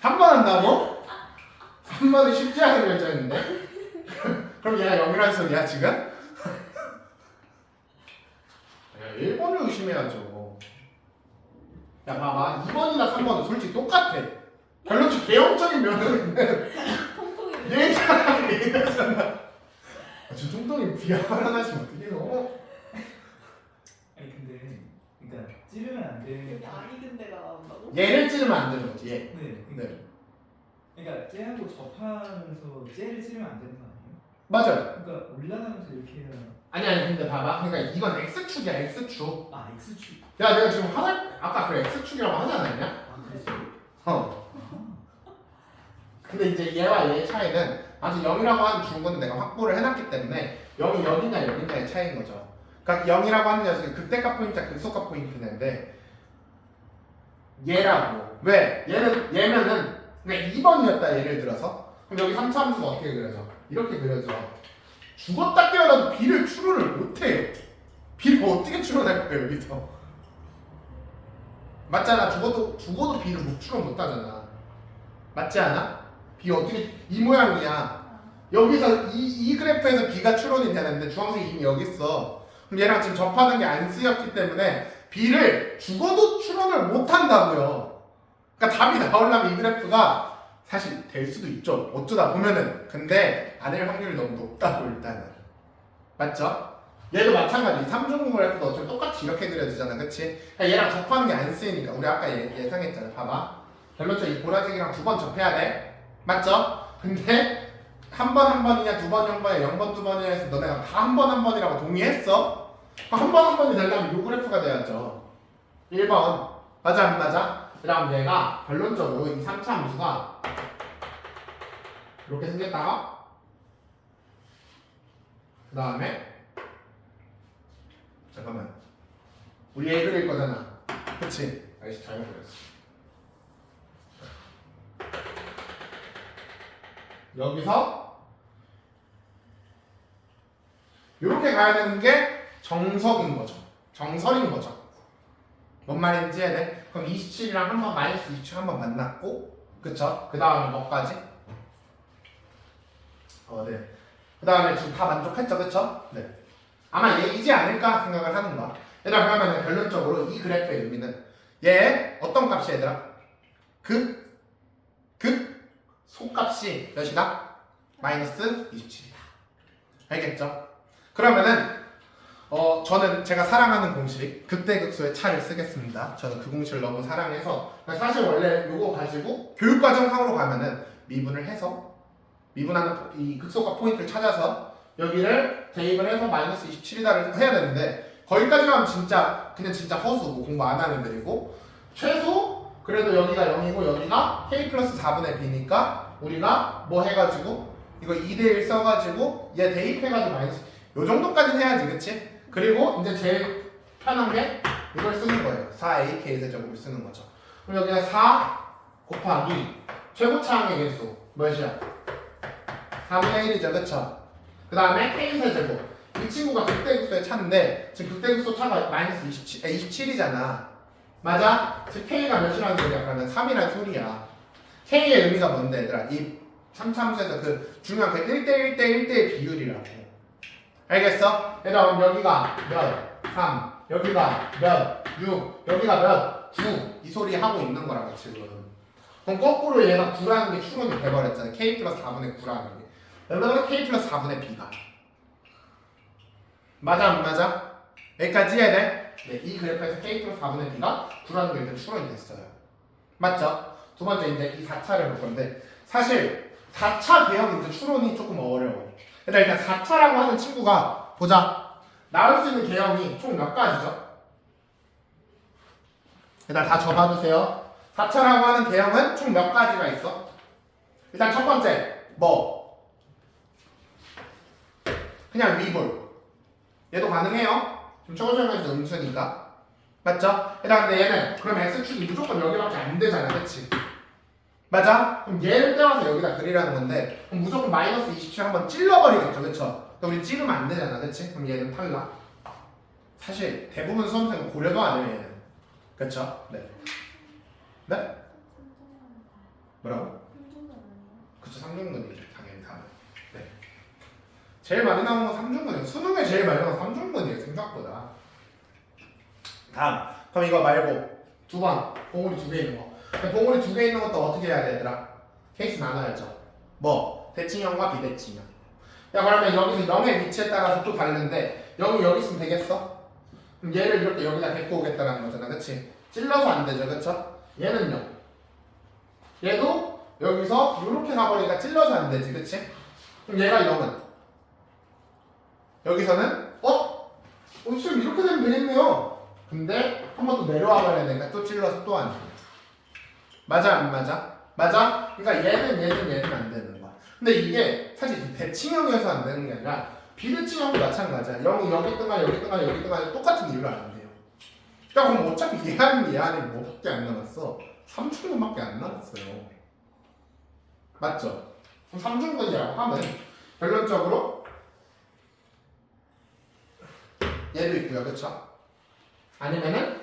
3번 한다고? 3번은 쉽지 않은 결정인데? 그럼 얘가 0이라는 소리야 지금? 야, 1번을 의심해야죠. 야 봐봐 2번이나 3번은 솔직히 똑같아. 결론적 개형적인 면은 통통이. 얘잖아. 저 통통이 비하하나씩 어떻게 해요? 아니 근데 그러니까 찌르면 안 돼. 여기 아니 근데가 나온다고? 얘를 찌르면 안 되는 거지 얘. 네. 네. 그러니까 쟤하고 접하면서 쟤를 찌르면 안 되는 거 아니에요? 맞아요. 그러니까 올라가면서 이렇게 해야. 아니 근데 봐봐. 그러니까 이건 x축이야 x축. 아 x축. 야 내가 지금 아까 그 x축이라고 하지 않았냐? 아 그랬어요? 어. 근데 이제 얘와 얘의 차이는 아직 0이라고 하는 중근은 내가 확보를 해놨기 때문에 0이 여기냐 여기냐의 차이인 거죠. 그러니까 0이라고 하는 녀석이 극대값 포인트야 극소값 포인트인데 얘라고. 왜? 얘면은 그러니까 2번이었다 예를 들어서 그럼 여기 3차 함수가 어떻게 그려져? 이렇게 그려져. 죽었다 깨어나도 B를 추론을 못해요. B를 어떻게 추론할 거야 여기서? 맞잖아. 죽어도 B를 추론 못하잖아. 맞지 않아? B 어떻게 이 모양이야. 여기서 이 그래프에서 B가 추론이 되는데 주황색이 이미 여기 있어. 그럼 얘랑 지금 접하는 게 안 쓰였기 때문에 B를 죽어도 추론을 못한다고요. 그러니까 답이 나오려면 이 그래프가 사실 될 수도 있죠. 어쩌다 보면은. 근데 안 될 확률이 너무 높다고 일단은. 맞죠? 얘도 마찬가지. 3중분 그래프도 어차피 똑같이 이렇게 그려지잖아. 그치? 그러니까 얘랑 접하는 게 안 쓰이니까. 우리 아까 예상했잖아. 봐봐. 결론적으로 이 보라색이랑 두 번 접해야 돼. 맞죠? 근데 한 번 한 번이냐 두 번 한 번이냐 0번 두 번이냐 해서 너네가 다 한 번 한 번이라고 동의했어? 한 번 한 번이 되려면 요 그래프가 돼야죠. 1번. 맞아 안 맞아? 그 다음 얘가 결론적으로 이 3차 함수가 이렇게 생겼다가 그 다음에 잠깐만 우리 A 그릴 거잖아. 그치? 아이씨 잘못 그렸어. 여기서 이렇게 가야 되는 게 정석인 거죠. 정설인 거죠. 뭔 말인지 이해해 돼? 그럼 27이랑 한번 마이너스 27 한번 만났고, 그쵸? 그 다음에 뭐까지? 네. 그 다음에 지금 다 만족했죠, 그쵸? 네. 아마 얘이지 않을까 생각을 하는 거야. 얘들아 그러면 결론적으로 이 그래프의 의미는 얘 어떤 값이 얘들아? 소값이 몇이다? 마이너스 27이다. 알겠죠? 그러면은 저는 제가 사랑하는 공식 극대극소의 차를 쓰겠습니다. 저는 그 공식을 너무 사랑해서 사실 원래 요거 가지고 교육과정상으로 가면은 미분을 해서 미분하는 이 극소값 포인트를 찾아서 여기를 대입을 해서 마이너스 27이다를 해야 되는데 거기까지 가면 진짜 그냥 진짜 허수고 공부 안 하는 애들이고 최소 그래도 여기가 0이고 여기가 k 플러스 4분의 b니까 우리가 뭐 해가지고 이거 2대1 써가지고 얘 대입해가지고 마이너스 요 정도까지는 해야지 그치? 그리고 이제 제일 편한 게 이걸 쓰는 거예요. 4ak 세제곱을 쓰는 거죠. 그럼 여기가 4 곱하기 최고차항의 개수 몇이야? 4분의 1이죠 그쵸? 그 다음에 k 세제곱 이 친구가 극대극소의 차인데 지금 극대극소 차가 마이너스 27이잖아 맞아? 즉 k가 몇이라는 소리야? 그러면 3이라는 소리야. k의 의미가 뭔데 얘들아? 이 3차함수에서 그 중요한 그 1대1대1대1 비율이라고. 알겠어? 얘들아 그럼 여기가 몇? 3 여기가 몇? 6 여기가 몇? 9 이 소리 하고 있는 거라고 지금. 그럼 거꾸로 얘가 9라는 게 추론이 돼버렸잖아. k 플러스 4분의 9라는 게. 여러분 k 플러스 4분의 b가 맞아 안 맞아? 여기까지 해야 돼? 네, 이 그래프에서 k 플러스 4분의 b가 9라는 게 일단 추론이 됐어요. 맞죠? 두 번째 이제 이 4차를 볼 건데 사실 4차 개혁 이제 추론이 조금 어려워. 일단 4차라고 하는 친구가 보자. 나올 수 있는 개혁이 총 몇 가지죠? 일단 다 적어주세요. 4차라고 하는 개혁은 총 몇 가지가 있어? 일단 첫 번째 뭐? 그냥 위볼. 얘도 가능해요. 지금 최고점에서 음수니까. 맞죠? 근데 얘는 그럼 x축이 무조건 여기밖에 안 되잖아. 그치? 맞아? 그럼 얘를 떼어서 여기다 그리라는 건데 그럼 무조건 마이너스 27 한번 찔러버리겠죠. 그쵸? 우리 찌르면 안 되잖아. 그치? 그럼 얘는 탈락. 사실 대부분 수험생은 고려도 안 해요. 얘는. 그쵸? 네. 네? 뭐라고? 그쵸. 3중근이죠. 당연히 답은. 네. 제일 많이 나오는 건 3중근이에요. 수능에 제일 많이 나오는 건 3중근이에요. 생각보다. 다음. 그럼 이거 말고 두 번. 봉우리 2개 있는 거. 봉우리 2개 있는 것도 어떻게 해야 돼 얘들아? 케이스 나눠야죠. 뭐? 대칭형과 비대칭형. 야 그러면 여기서 0의 위치에 따라서 또 다른데 0이 여기 있으면 되겠어? 그럼 얘를 이렇게 여기다 데리고 오겠다는 거잖아. 그치? 찔러서 안 되죠. 그쵸? 얘는요. 얘도 여기서 이렇게 가버리니까 찔러서 안 되지. 그치? 그럼 얘가 0은 여기서는 지금 이렇게 되면 되겠네요. 근데 한 번 더 내려와 버려야 되니까 또 찔러서 또 안 돼. 맞아 안 맞아? 맞아? 그러니까 얘는 안 되는 거야. 근데 이게 사실 대칭형이어서 안 되는 게 아니라 비대칭형도 마찬가지야. 0이 여기 있든가 여기 있든가 여기 있든가 똑같은 이유로 안 돼요. 야 그럼 어차피 얘 안에 뭐밖에 안 남았어? 3중근밖에 안 남았어요. 맞죠? 그럼 3중근이라고 하면 결론적으로 얘도 있고요. 그쵸? 아니면은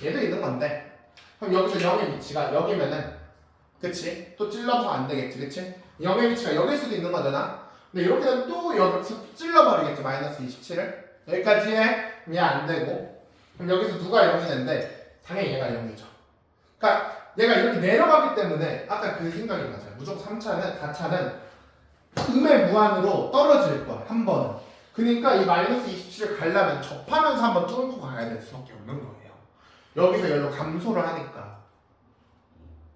얘도 있는 건데 그럼 여기서 0의 위치가 여기면은 그치? 또 찔러서 안 되겠지 그치? 0의 위치가 여기일 수도 있는 거잖아. 근데 이렇게 되면 또 여기서 찔러버리겠지 마이너스 27을. 여기까지 해. 얘 안 되고. 그럼 여기서 누가 0이 된대? 당연히 얘가 0이죠. 그러니까 얘가 이렇게 내려가기 때문에 아까 그 생각이 맞아요. 무조건 3차는 4차는 음의 무한으로 떨어질 거야. 한 번은. 그러니까 이 마이너스 27을 가려면 접하면서 한번 뚫고 가야 될 수밖에 없는 거예요. 여기서 여기로 감소를 하니까.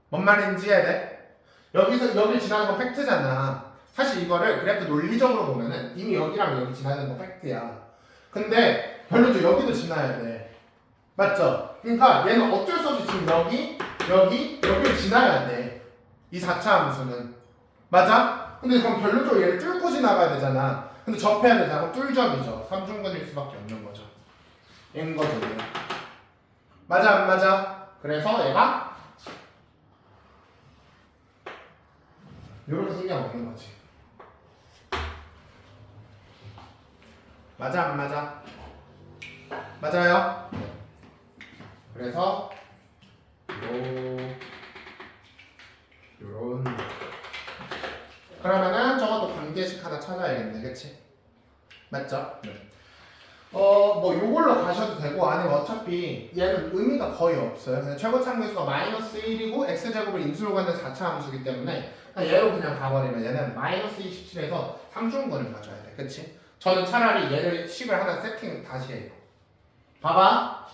뭔 말인지 이해해 돼? 여기서 여기 지나는 건 팩트잖아. 사실 이거를 그래도 논리적으로 보면은 이미 여기랑 여기 지나는 건 팩트야. 근데 별로죠. 여기도 지나야 돼. 맞죠? 그러니까 얘는 어쩔 수 없이 지금 여기를 지나야 돼. 이 4차 함수는. 맞아? 근데 그럼 별로적으로 얘를 뚫고 지나가야 되잖아. 근데 접해야 되잖아. 그럼 뚫점이죠. 삼중근일 수밖에 없는 거죠. 얘인 거죠. 얘. 맞아 안 맞아? 그래서 얘가 이렇게 생겨 먹는 거지. 맞아 안 맞아? 맞아요? 그래서 요런 그러면은 저것도 관계식 하나 찾아야겠네. 그치? 맞죠? 네. 뭐 요걸로 가셔도 되고 아니면 어차피 얘는 의미가 거의 없어요. 그냥 최고차함수가 마이너스 1이고 x제곱을 인수로 갖는 4차 함수이기 때문에 그냥 얘로 그냥 가버리면 얘는 마이너스 27에서 3중근을 가져야 돼. 그치? 저는 차라리 얘를 식을 하나 세팅 다시 해요. 봐봐.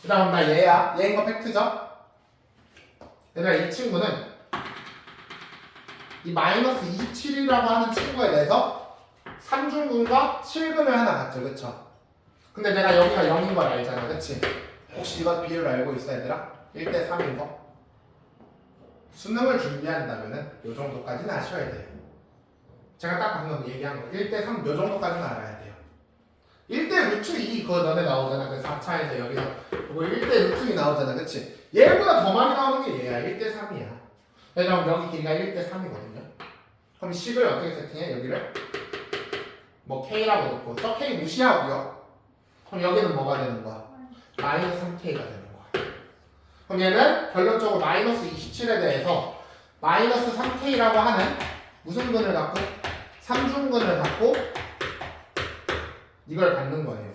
그 다음 나 얘야. 얘인 거 팩트죠? 얘들아 이 친구는 이 마이너스 27이라고 하는 친구에 대해서 3중근과 7근을 하나 갖죠. 그쵸? 근데 내가 여기가 0인 걸 알잖아. 그치? 혹시 이거 비율 알고 있어 얘들아? 1대 3인 거? 수능을 준비한다면은 요 정도까지는 아셔야 돼요. 제가 딱 방금 얘기한 거 1대 3 요 정도까지는 알아야 돼요. 1대 루트 2 그거 너네 나오잖아. 그 4차에서 여기서 그거 1대 루트 2 나오잖아. 그치? 얘보다 더 많이 나오는 게 얘야. 1대 3이야. 그럼 여기 길이가 1대 3이거든요. 그럼 식을 어떻게 세팅해? 여기를 뭐 K라고 놓고 저 K 무시하고요. 그럼 여기는 뭐가 되는 거야? 마이너스 3K가 되는 거야. 그럼 얘는 결론적으로 마이너스 27에 대해서 마이너스 3K라고 하는 무슨 근을 갖고? 3중근을 갖고 이걸 갖는 거예요.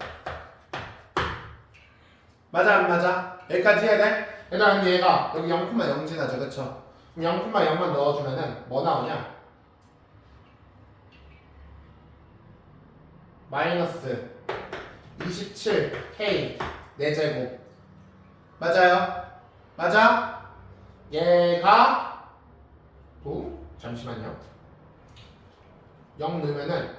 맞아 안 맞아? 여기까지 해야 돼? 얘들아 근데 얘가 여기 0,0 지나죠. 그쵸? 그럼 0,0만 넣어주면은 뭐 나오냐? 마이너스 27K 4제곱 맞아요? 맞아? 얘가 잠시만요 0 넣으면은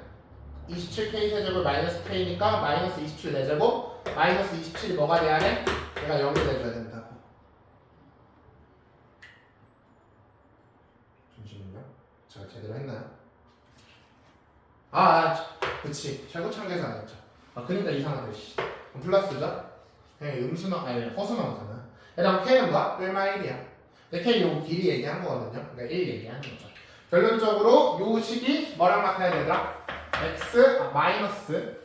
27K 세제곱 마이너스 K니까 마이너스 27 4제곱 마이너스 27이 뭐가 돼야 돼? 얘가 0이 돼줘야 된다고. 잠시만요 제가 제대로 했나요? 그치 최고차함 계산했죠. 그러니까 이상하네. 그럼 플러스죠? 음수 허수 나오잖아. 그다음 K는 뭐야? 1-1이야. 근데 K 요 길이 얘기한 거거든요. 그러니까 1 얘기하는 거죠. 결론적으로 요 식이 뭐랑 같아야 되더라? 마이너스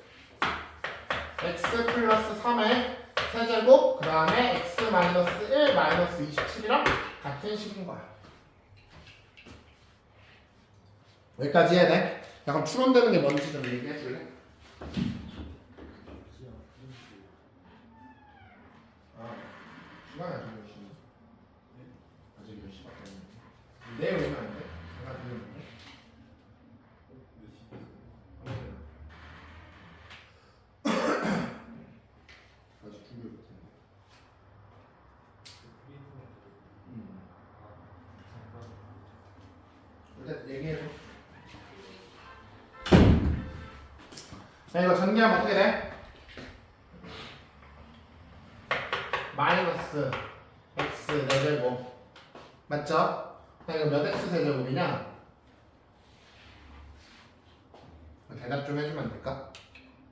x 플러스 3의 세제곱 그 다음에 x 마이너스 1 마이너스 27이랑 같은 식인 거야. 여기까지 해야 돼? 약간 추론되는 게 뭔지 좀 얘기해 줄래? 시간이 좀 열심히 아직 10시밖에 안 했는데 내일 오면 안 돼? 제가 내일 오면 돼? 아직 준비 못했는데 일단 얘기해줘. 자 이거 전개하면 어떻게 돼? 마이너스 x 4제곱 맞죠? 이거 몇 x 세제곱이냐? 대답 좀 해주면 안 될까?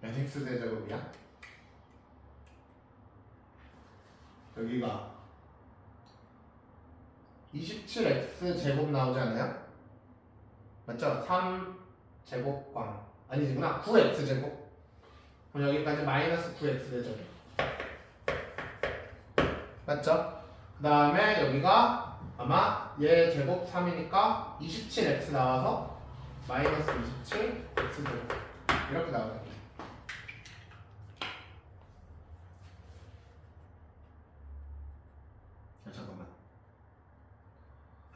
몇 x 세제곱이야? 여기가 27x 제곱 나오지 않아요? 맞죠? 3제곱광 아니구나 9x 제곱 그럼 여기까지 마이너스 9x 세제곱 맞죠? 그 다음에 여기가 아마 얘 제곱 3이니까 27x 나와서 마이너스 27x 제곱 이렇게 나오겠네.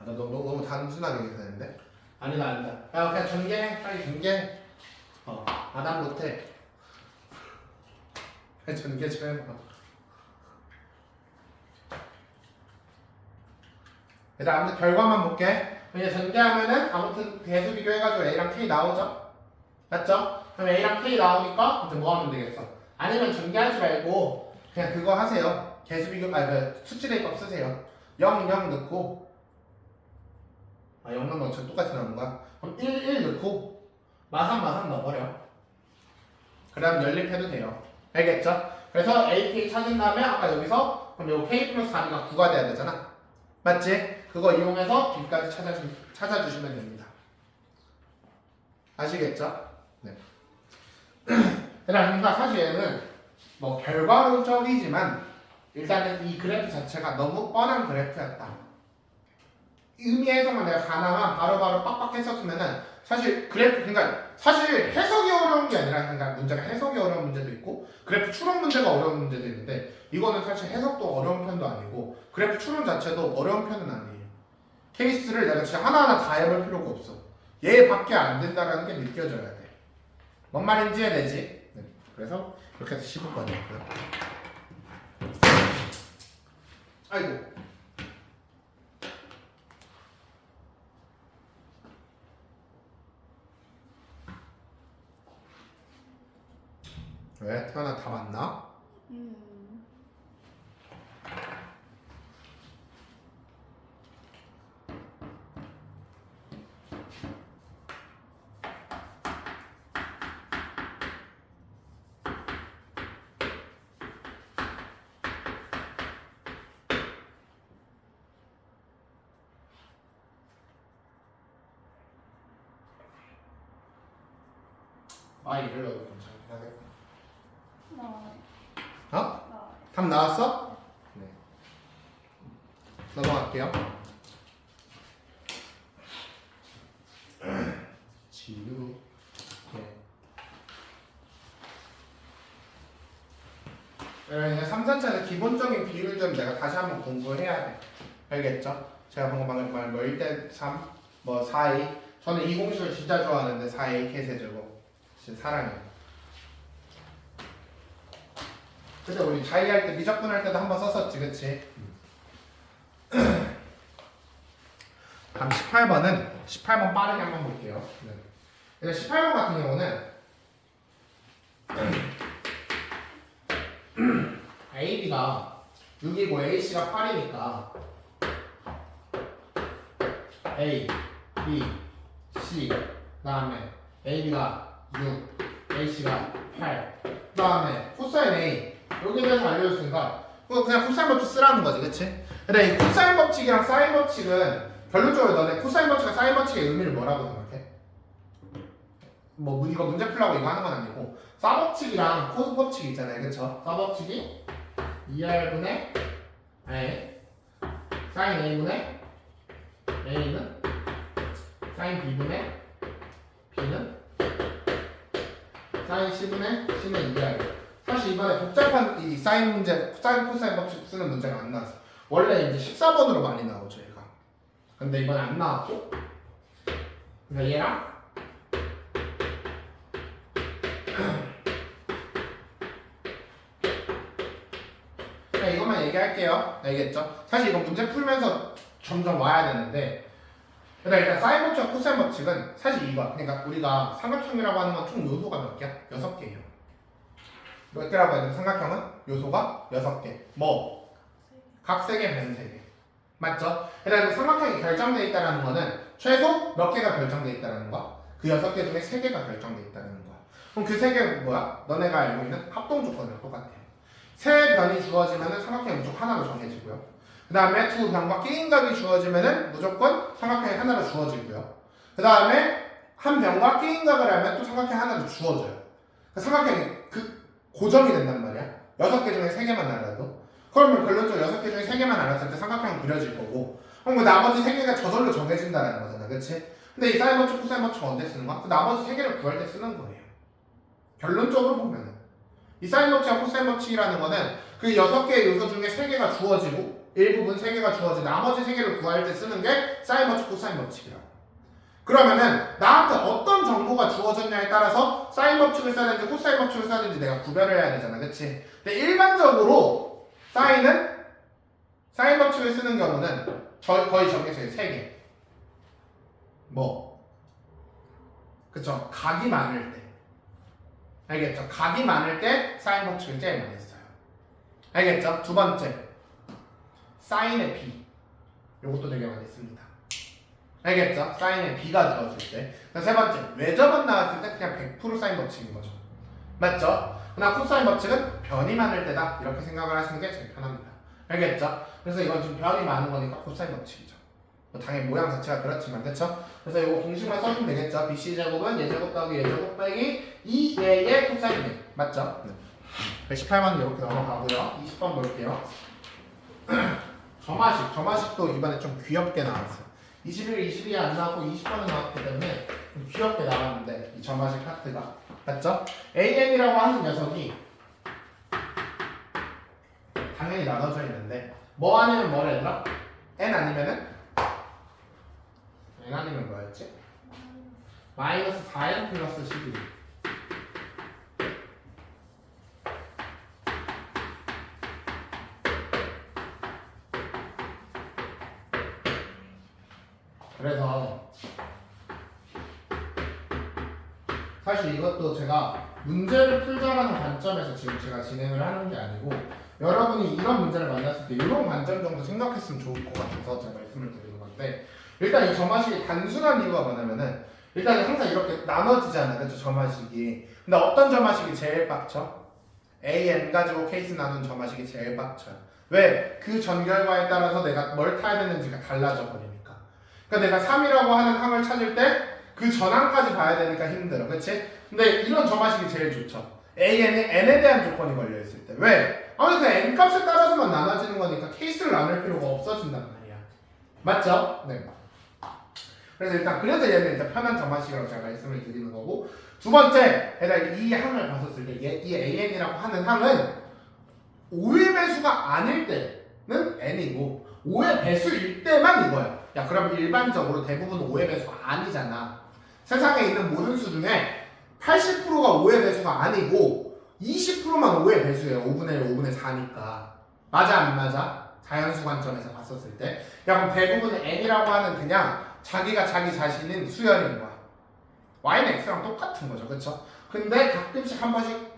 아, 나 너무 단순하게 계산했는데? 아니다. 야, 그냥 전개, 빨리 전개. 난 못해. 전개 좀 해봐. 일단 아무튼 결과만 볼게. 그냥 전개하면은 아무튼 배수 비교해가지고 A랑 K 나오죠? 맞죠? 그럼 A랑 K 나오니까 이제 뭐 하면 되겠어? 아니면 전개하지 말고 그냥 그거 하세요. 개수 비교, 그 수치 대입법 쓰세요. 0 넣고 0 넣으면 어차피 똑같이 나오는 거야. 그럼 1 넣고 마삼 넣어버려. 그다음 연립해도 돼요. 알겠죠? 그래서 AK 찾은 다음에 아까 여기서 그럼 요 K 플러스 4가 9가 돼야 되잖아. 맞지? 그거 이용해서 B까지 찾아주시면 됩니다. 아시겠죠? 네. 그러니까 사실 얘는 뭐 결과론적이지만 일단은 이 그래프 자체가 너무 뻔한 그래프였다. 의미 해석만 내가 가능한 바로바로 빡빡 했었으면은 사실 그래프 그러니까 사실 해석이 어려운 게 아니라 그러니까 문제가 해석이 어려운 문제도 있고 그래프 추론 문제가 어려운 문제도 있는데 이거는 사실 해석도 어려운 편도 아니고 그래프 추론 자체도 어려운 편은 아니에요. 케이스를 내가 진짜 하나하나 다 해볼 필요가 없어. 얘밖에 안 된다라는 게 느껴져야 돼. 뭔 말인지 이해되지? 네. 그래서 이렇게 해서 15번이었고요. 아이고. 왜? 태어나 다 맞나? 이러려고 괜찮긴 하겠다. 나와요. 답 나왔어? 네. 넘어갈게요. 지우. 네. 이제 3차에서 기본적인 비율 좀 내가 다시 한번 공부해야 돼. 알겠죠? 제가 방금 말한 뭐 1대3, 뭐 4a. 저는 이 공식을 진짜 좋아하는데 4a K세제곱. 진짜 사랑해요. 그때 우리 자의할 때 미적분 할 때도 한번 썼었지, 그치? 다음 18번 빠르게 한번 볼게요. 네. 일단 18번 같은 경우는 AB가 6이고 AC가 8이니까 A, B, C 그 다음에 AB가 6, AC가 8 그 다음에 코사인 A 여기에 대해서 알려줬으니까 그냥 코사인 법칙 쓰라는 거지, 그치? 근데 이 코사인 법칙이랑 사인 법칙은 결론적으로 너네 코사인 법칙과 사인 법칙의 의미를 뭐라고 생각해? 뭐 이거 문제 풀라고 이거 하는 건 아니고 사법칙이랑 코스 법칙 있잖아요, 그쵸? 사법칙이 2R분의 A 사인 A분의 A는 사인 B분의 B는 사인 C분의 C는 2R. 사실 이번에 복잡한 이 사인 문제, 사인 코사인 법칙 쓰는 문제가 안 나왔어. 원래 이제 14번으로 많이 나오죠, 얘가. 근데 이번에 안 나왔고, 그러니까 얘랑 그냥 이것만 얘기할게요. 알겠죠? 사실 이건 문제 풀면서 점점 와야 되는데, 그러니까 일단 사인 법칙과 코사인 법칙은 사실 이거, 그러니까 우리가 삼각형이라고 하는 건 총 요소가 몇 개야? 6개예요. 몇 개라고 해야 돼? 삼각형은 요소가 6개. 뭐? 각 3개, 변 3개. 맞죠? 그다음에 삼각형이 결정되어 있다는 거는 최소 몇 개가 결정되어 있다는 거야? 그 6개 중에 3개가 결정되어 있다는 거야. 그럼 그 3개는 뭐야? 너네가 알고 있는 합동 조건이랑 똑같아요. 세 변이 주어지면 삼각형이 무조건 하나로 정해지고요. 그 다음에 두 변과 끼인각이 주어지면 무조건 삼각형이 하나로 주어지고요. 그 다음에 한 변과 끼인각을 하면 또 삼각형이 하나로 주어져요. 삼각형이 고정이 된단 말이야. 6개 중에 3개만 알아도. 그러면 결론적으로 6개 중에 3개만 알았을 때 삼각형은 그려질 거고, 그럼 그 나머지 3개가 저절로 정해진다는 거잖아, 그치? 근데 이 사인 법칙, 코사인 법칙 언제 쓰는 거야? 그 나머지 3개를 구할 때 쓰는 거예요. 결론적으로 보면은 이 사인 법칙과 코사인 법칙이라는 거는 그 6개의 요소 중에 3개가 주어지고 일부분 3개가 주어지 나머지 3개를 구할 때 쓰는 게 사인 법칙, 코사인 법칙이라고. 그러면은 나한테 어떤 정보가 주어졌냐에 따라서 사인 법칙을 써야 되는지 코사인 법칙을 써야 되는지 내가 구별을 해야 되잖아, 그치? 근데 일반적으로 사인 법칙을 쓰는 경우는 거의 정해져요. 3개. 뭐? 그쵸? 각이 많을 때. 알겠죠? 각이 많을 때 사인 법칙을 제일 많이 써요. 알겠죠? 두 번째, 사인의 b. 이것도 되게 많이 씁니다. 알겠죠? 사인의 b가 주어질 때. 세 번째, 외접은 나왔을 때 그냥 100% 사인 법칙인 거죠. 맞죠? 그러나 코사인 법칙은 변이 많을 때다. 이렇게 생각을 하시는 게 제일 편합니다. 알겠죠? 그래서 이건 지금 변이 많은 거니까 코사인 법칙이죠. 뭐 당연히 모양 자체가 그렇지만, 그쵸? 그래서 이거 공식만 써주면 되겠죠? BC제곱은 예제곱 더하기 예제곱 빼기 2예의 코사인이. 맞죠? 네. 18번 이렇게 넘어가고요. 20번 볼게요. 점화식도 이번에 좀 귀엽게 나왔어요. 21, 22에 안 나왔고 20번에 나왔기 때문에 좀 귀엽게 나왔는데 이 점화식 파트가. 맞죠? AN이라고 하는 녀석이 당연히 나눠져 있는데 뭐 아니면 뭐라 얘들아? N 아니면은? N 아니면 뭐였지? 마이너스 4N 플러스 12. 그래서 사실 이것도 제가 문제를 풀자라는 관점에서 지금 제가 진행을 하는 게 아니고 여러분이 이런 문제를 만났을 때 이런 관점 정도 생각했으면 좋을 것 같아서 제가 말씀을 드리는 건데, 일단 이 점화식이 단순한 이유가 뭐냐면은 일단 항상 이렇게 나눠지잖아요, 그렇죠? 점화식이. 근데 어떤 점화식이 제일 빡쳐? AN 가지고 케이스 나눈 점화식이 제일 빡쳐요. 왜? 그 전 결과에 따라서 내가 뭘 타야 되는지가 달라져 버리니까. 그러니까 내가 3이라고 하는 항을 찾을 때 그 전항까지 봐야 되니까 힘들어, 그치? 근데 이런 점화식이 제일 좋죠. AN이 N에 대한 조건이 걸려있을 때. 왜? 아무래도 N 값에 따라서만 나눠지는 거니까 케이스를 나눌 필요가 없어진단 말이야. 맞죠? 네. 그래서 얘는 일단 편한 점화식이라고 제가 말씀을 드리는 거고, 두 번째, 이 항을 봤었을 때 이 AN이라고 하는 항은 5의 배수가 아닐 때는 N이고 5의 배수일 때만 이거야. 야, 그럼 일반적으로 대부분 5의 배수가 아니잖아. 세상에 있는 모든 수 중에 80%가 5의 배수가 아니고 20%만 5의 배수예요. 5분의 1, 5분의 4니까. 맞아 안 맞아? 자연수 관점에서 봤었을 때. 야, 그럼 대부분 N이라고 하는 그냥 자기가 자기 자신인 수열인 거야. Y는 X랑 똑같은 거죠. 그쵸? 근데 가끔씩 한 번씩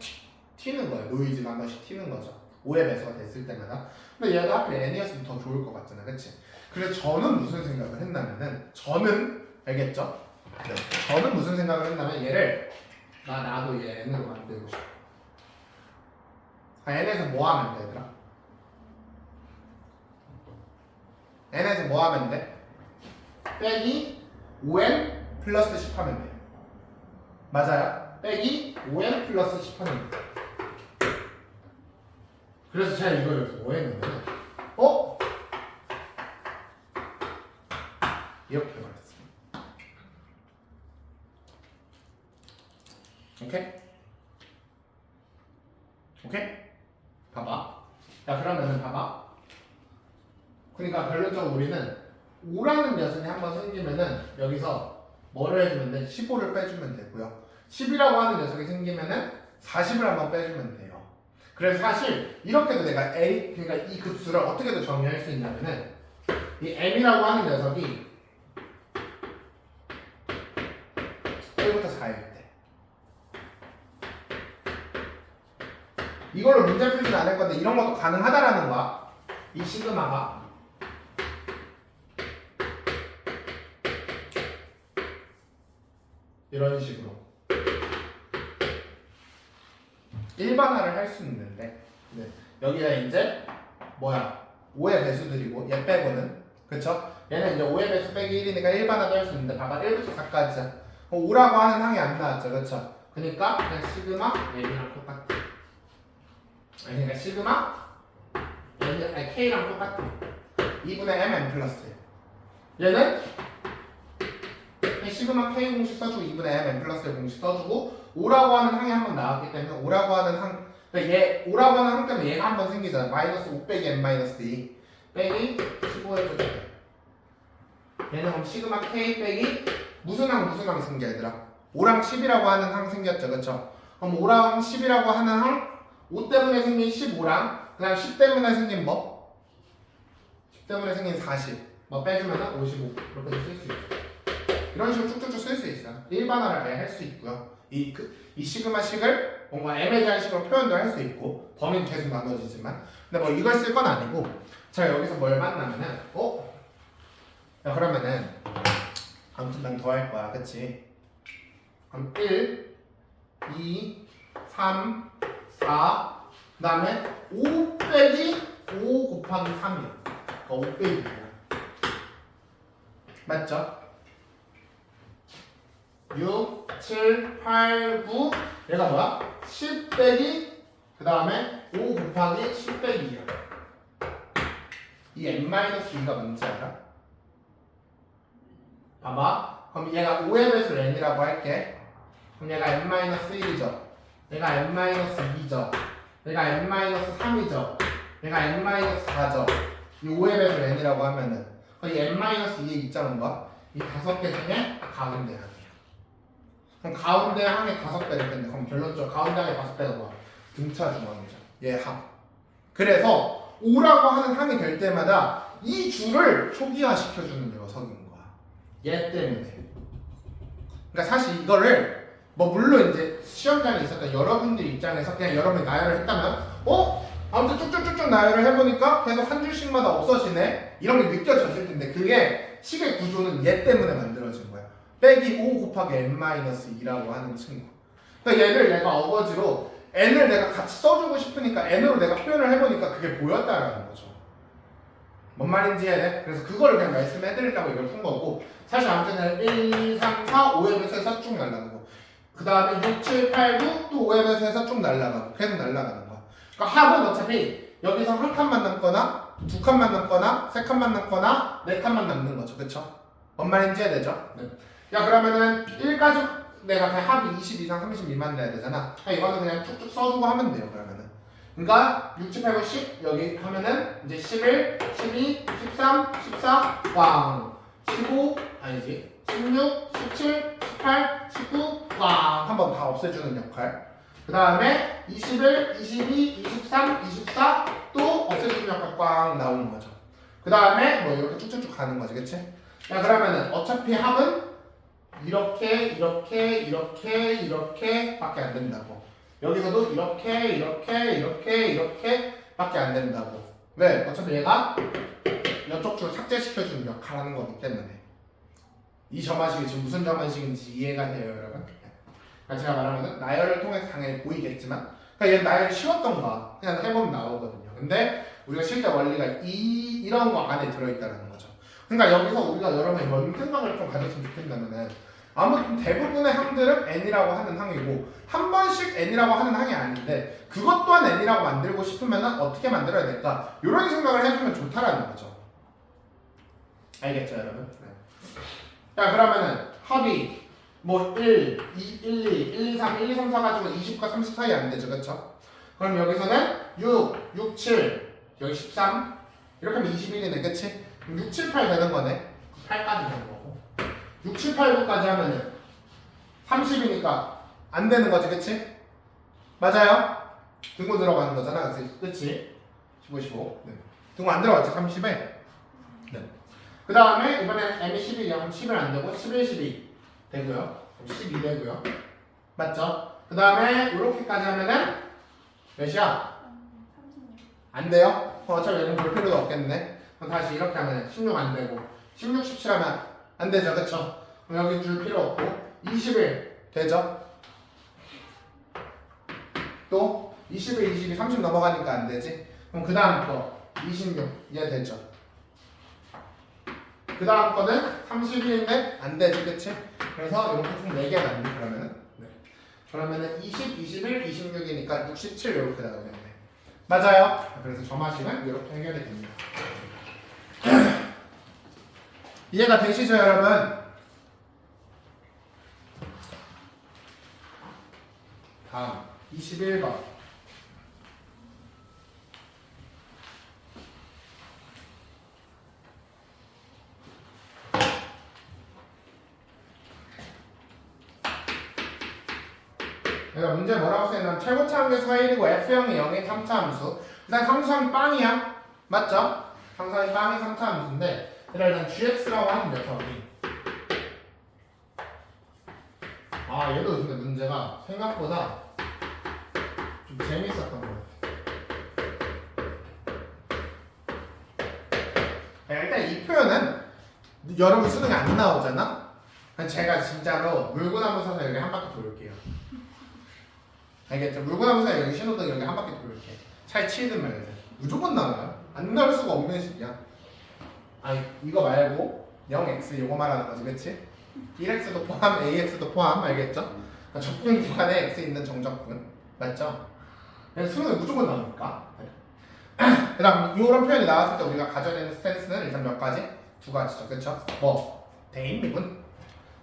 튀는 거예요. 노이즈가 한 번씩 튀는 거죠. 5의 배수가 됐을 때마다. 근데 얘가 하필 N이었으면 더 좋을 것 같잖아. 그치? 그래서 저는 무슨 생각을 했냐면은, 알겠죠? 네. 저는 무슨 생각을 했냐면 얘를 나도 얘 N으로 만들고 싶어. N에서 뭐 하면 돼, 얘들아? N에서 뭐 하면 돼? 빼기 5N 플러스 10 하면 돼. 맞아요? 빼기 5N 플러스 10 하면 돼. 그래서 제가 이걸 여기서 뭐 했냐면 이렇게 말했습니다. 오케이? 봐봐. 야, 그러면은 봐봐. 그러니까 결론적으로 우리는 5라는 녀석이 한번 생기면은 여기서 뭐를 해주면 돼? 15를 빼주면 되고요. 10이라고 하는 녀석이 생기면은 40을 한번 빼주면 돼요. 그래서 사실 이렇게도 내가 그러니까 이 급수를 어떻게도 정의할 수 있냐면은 이 m이라고 하는 녀석이 1부터 4일 때 이걸로 문제 풀지는 않을 건데 이런 것도 가능하다라는 거야. 이 시그마가 이런 식으로 일반화를 할 수 있는데, 네. 여기가 이제 뭐야? 5의 배수들이고 얘 빼고는, 그쵸? 얘는 이제 5의 배수 빼기 1이니까 일반화도 할 수 있는데 봐봐, 1부터 4까지야. 5라고 하는 항이 안 나왔죠, 그쵸? 그러니까 그냥 시그마 M이랑 똑같아. 그러니까 시그마 K랑 똑같아. 2분의 MN 플러스. 얘는 시그마 K 공식 써주고 2분의 MN 플러스의 공식 써주고 5라고 하는 항이 한 번 나왔기 때문에 5라고 하는 항, 그러니까 얘 5라고 하는 항 때문에 얘가 한 번 생기잖아. 마이너스 5 빼기 M 마이너스 2. 빼기 15 해줘도 돼. 얘는 그럼 시그마 K 빼기 무슨 항 생겨 얘들아? 5랑 10이라고 하는 항 생겼죠, 그쵸? 그럼 5랑 10이라고 하는 항 5 때문에 생긴 15랑 그 다음 10 때문에 생긴 뭐? 10 때문에 생긴 40 뭐 빼주면 55 이렇게 쓸 수 있어. 이런 식으로 쭉쭉쭉 쓸 수 있어. 일반화를 아예 할 수 있고요. 이 시그마식을 뭔가 m에 대한 식으로 표현도 할 수 있고 범위는 계속 나눠지지만 근데 뭐 이걸 쓸 건 아니고 자 여기서 뭘 만나면은 야 그러면은 아무튼 난 더 할 거야 그치? 그럼 1 2 3 4 그 다음에 5 빼기 5 곱하기 3이야. 그러니까 5 빼기 5야. 맞죠? 6, 7, 8, 9 얘가 뭐야? 10 빼기 그 다음에 5 곱하기 10 빼기 2야. 이 n-2가 뭔지 알아? 봐봐. 그럼 얘가 5의 배수 n이라고 할게. 그럼 얘가 n-1이죠. 얘가 n-2죠. 얘가 n-3이죠. 얘가 n-4죠. 이 5의 배수 n이라고 하면은 이 n-2의 입장은 뭐야? 이 5개 중에 가운데 항이야. 그럼 가운데 항의 5배를 뺀다. 그럼 결론적으로 가운데 항의 5배가 뭐야? 등차 중앙이죠. 얘 합. 그래서 5라고 하는 항이 될 때마다 이 줄을 초기화 시켜주는 녀석인 거야. 얘 때문에. 그러니까 사실 이거를 뭐 물론 이제 시험장에 있었던 여러분들 입장에서 그냥 여러분이 나열을 했다면 아무튼 쭉쭉쭉쭉 나열을 해보니까 계속 한 줄씩마다 없어지네 이런 게 느껴졌을 텐데 그게 식의 구조는 얘 때문에 만들어진 거야. 빼기 5 곱하기 n-2라고 하는 친구. 그러니까 얘를 내가 어거지로 n을 내가 같이 써주고 싶으니까 n으로 내가 표현을 해보니까 그게 보였다라는 거죠. 뭔 말인지 이해돼? 그래서 그거를 그냥 말씀해드리려고 이걸 푼 거고 사실 아무튼 1, 2, 3, 4, 5의 배수에서 쭉 날아가고 그 다음에 6, 7, 8, 9 또 5의 배수에서 쭉 날아가고 계속 날아가는 거야. 그러니까 합은 어차피 여기서 한 칸만 남거나 두 칸만 남거나 세 칸만 남거나 네 칸만 남는 거죠. 그쵸? 뭔 말인지 이해되죠? 네. 야 그러면은 1가족 내가 그냥 합이 20 이상 30 미만 내야 되잖아. 이거는 그냥 쭉쭉 써주고 하면 돼요. 그러면은 그러니까 6, 7, 8, 9, 10 여기 하면은 이제 11, 12, 13, 14 꽝 15 아니지 16, 17, 18, 19 꽝 한번 다 없애주는 역할. 그 다음에 21, 22, 23, 24 또 없애주는 역할 꽝 나오는 거죠. 그 다음에 뭐 이렇게 쭉쭉쭉 가는 거지, 그치? 야 그러면은 어차피 합은 이렇게 밖에 안 된다고. 여기서도 이렇게 밖에 안 된다고. 왜? 어차피 얘가 이쪽 줄 삭제시켜주는 역할 하는 거기 때문에. 이 점화식이 지금 무슨 점화식인지 이해가 돼요, 여러분? 그러니까 제가 말하면은 나열을 통해서 당연히 보이겠지만 그러니까 얘 나열이 쉬웠던 거야. 그냥 해보면 나오거든요. 근데 우리가 실제 원리가 이런 거 안에 들어있다는 거죠. 그러니까 여기서 우리가 여러분이 뭔 생각을 좀 가졌으면 좋겠다면은 아무튼 대부분의 항들은 n이라고 하는 항이고 한 번씩 n이라고 하는 항이 아닌데 그것 또한 n이라고 만들고 싶으면 어떻게 만들어야 될까? 이런 생각을 해주면 좋다라는 거죠. 알겠죠 여러분? 네. 자 그러면은 합이 뭐 1, 2, 1, 2, 1, 2, 3, 1, 2, 3, 4 가지고 20과 30 사이 안 되죠 그쵸? 그럼 여기서는 6, 6, 7 여기 13 이렇게 하면 21이네 그치? 6, 7, 8 되는 거네 8까지 되는 거고 6, 7, 8, 9까지 하면은 30이니까 안 되는 거지, 그치? 맞아요? 등호 들어가는 거잖아, 그치? 15, 15. 네. 등호 안 들어갔지, 30에? 네. 그 다음에 이번엔 m이 11이야. 11 안 되고 11, 12 되고요. 12 되고요. 맞죠? 그 다음에 이렇게까지 하면은 몇이야? 36. 안 돼요? 어차피 얘는 볼 필요도 없겠네. 그럼 다시 이렇게 하면 16 안 되고 16, 17 하면 안 되죠, 그쵸? 그럼 여기 줄 필요 없고 21 되죠? 또 21, 22, 30 넘어가니까 안 되지? 그럼 그 다음 거 26 얘 되죠? 그 다음 거는 31인데 안 되지, 그치? 그래서 이렇게 총 4개 남는 그러면은 네. 그러면은 20, 21, 26이니까 67 이렇게 나오겠네. 맞아요? 그래서 점화식은 이렇게 해결이 됩니다. 이해가 되시죠, 여러분? 다음 21번 그러니까 문제 뭐라고 써있냐면 최고차 함수가 1이고 F형이 0의 3차 함수. 일단 상수함이 빵이야. 맞죠? 상수함이 빵이 3차 함수인데 일단 gx라고 하면 녀석이 얘도 근데 문제가 생각보다 좀 재밌었던 것 같아. 일단 이 표현은 여러분 수능에 안 나오잖아? 제가 진짜로 물구나무 서서 여기 한 바퀴 돌게요. 알겠죠? 물구나무 서서 여기 신호등 여기 한 바퀴 돌게. 차에 치이든 말든 무조건 나와요. 안 나올 수가 없는 식이야. 이거 말고 0x 요거 말하는 거지, 그치? 1x도 포함, ax도 포함, 알겠죠? 그러니까 적분 구간에 x 있는 정적분, 맞죠? 그래서 수능에 무조건 나오니까. 그 다음 이런 표현이 나왔을 때 우리가 가져야 되는 스탠스는 일단 몇 가지? 두 가지죠, 그쵸? 대입, 미분.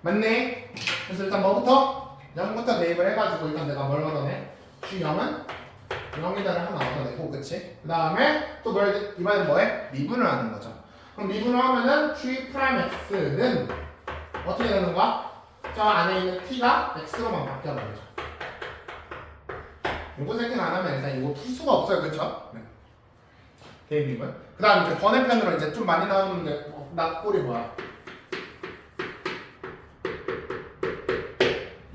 맞네? 그래서 일단 뭐부터? 0부터 대입을 해가지고 일단 내가 뭘 걷어내? G0은 0이다를 하나 얻어내고, 그치? 그 다음에 또 이번엔 뭐해? 미분을 하는 거죠. 그럼 미분을 하면은 G'X는 어떻게 되는 거야? 저 안에 있는 T가 X로만 바뀌어버리죠. 이거 세팅 안 하면 일단 이거 풀 수가 없어요, 그쵸? 네. 대입미분. 그 다음 이제 번외편으로 이제 좀 많이 나오는데 꼴이 뭐야?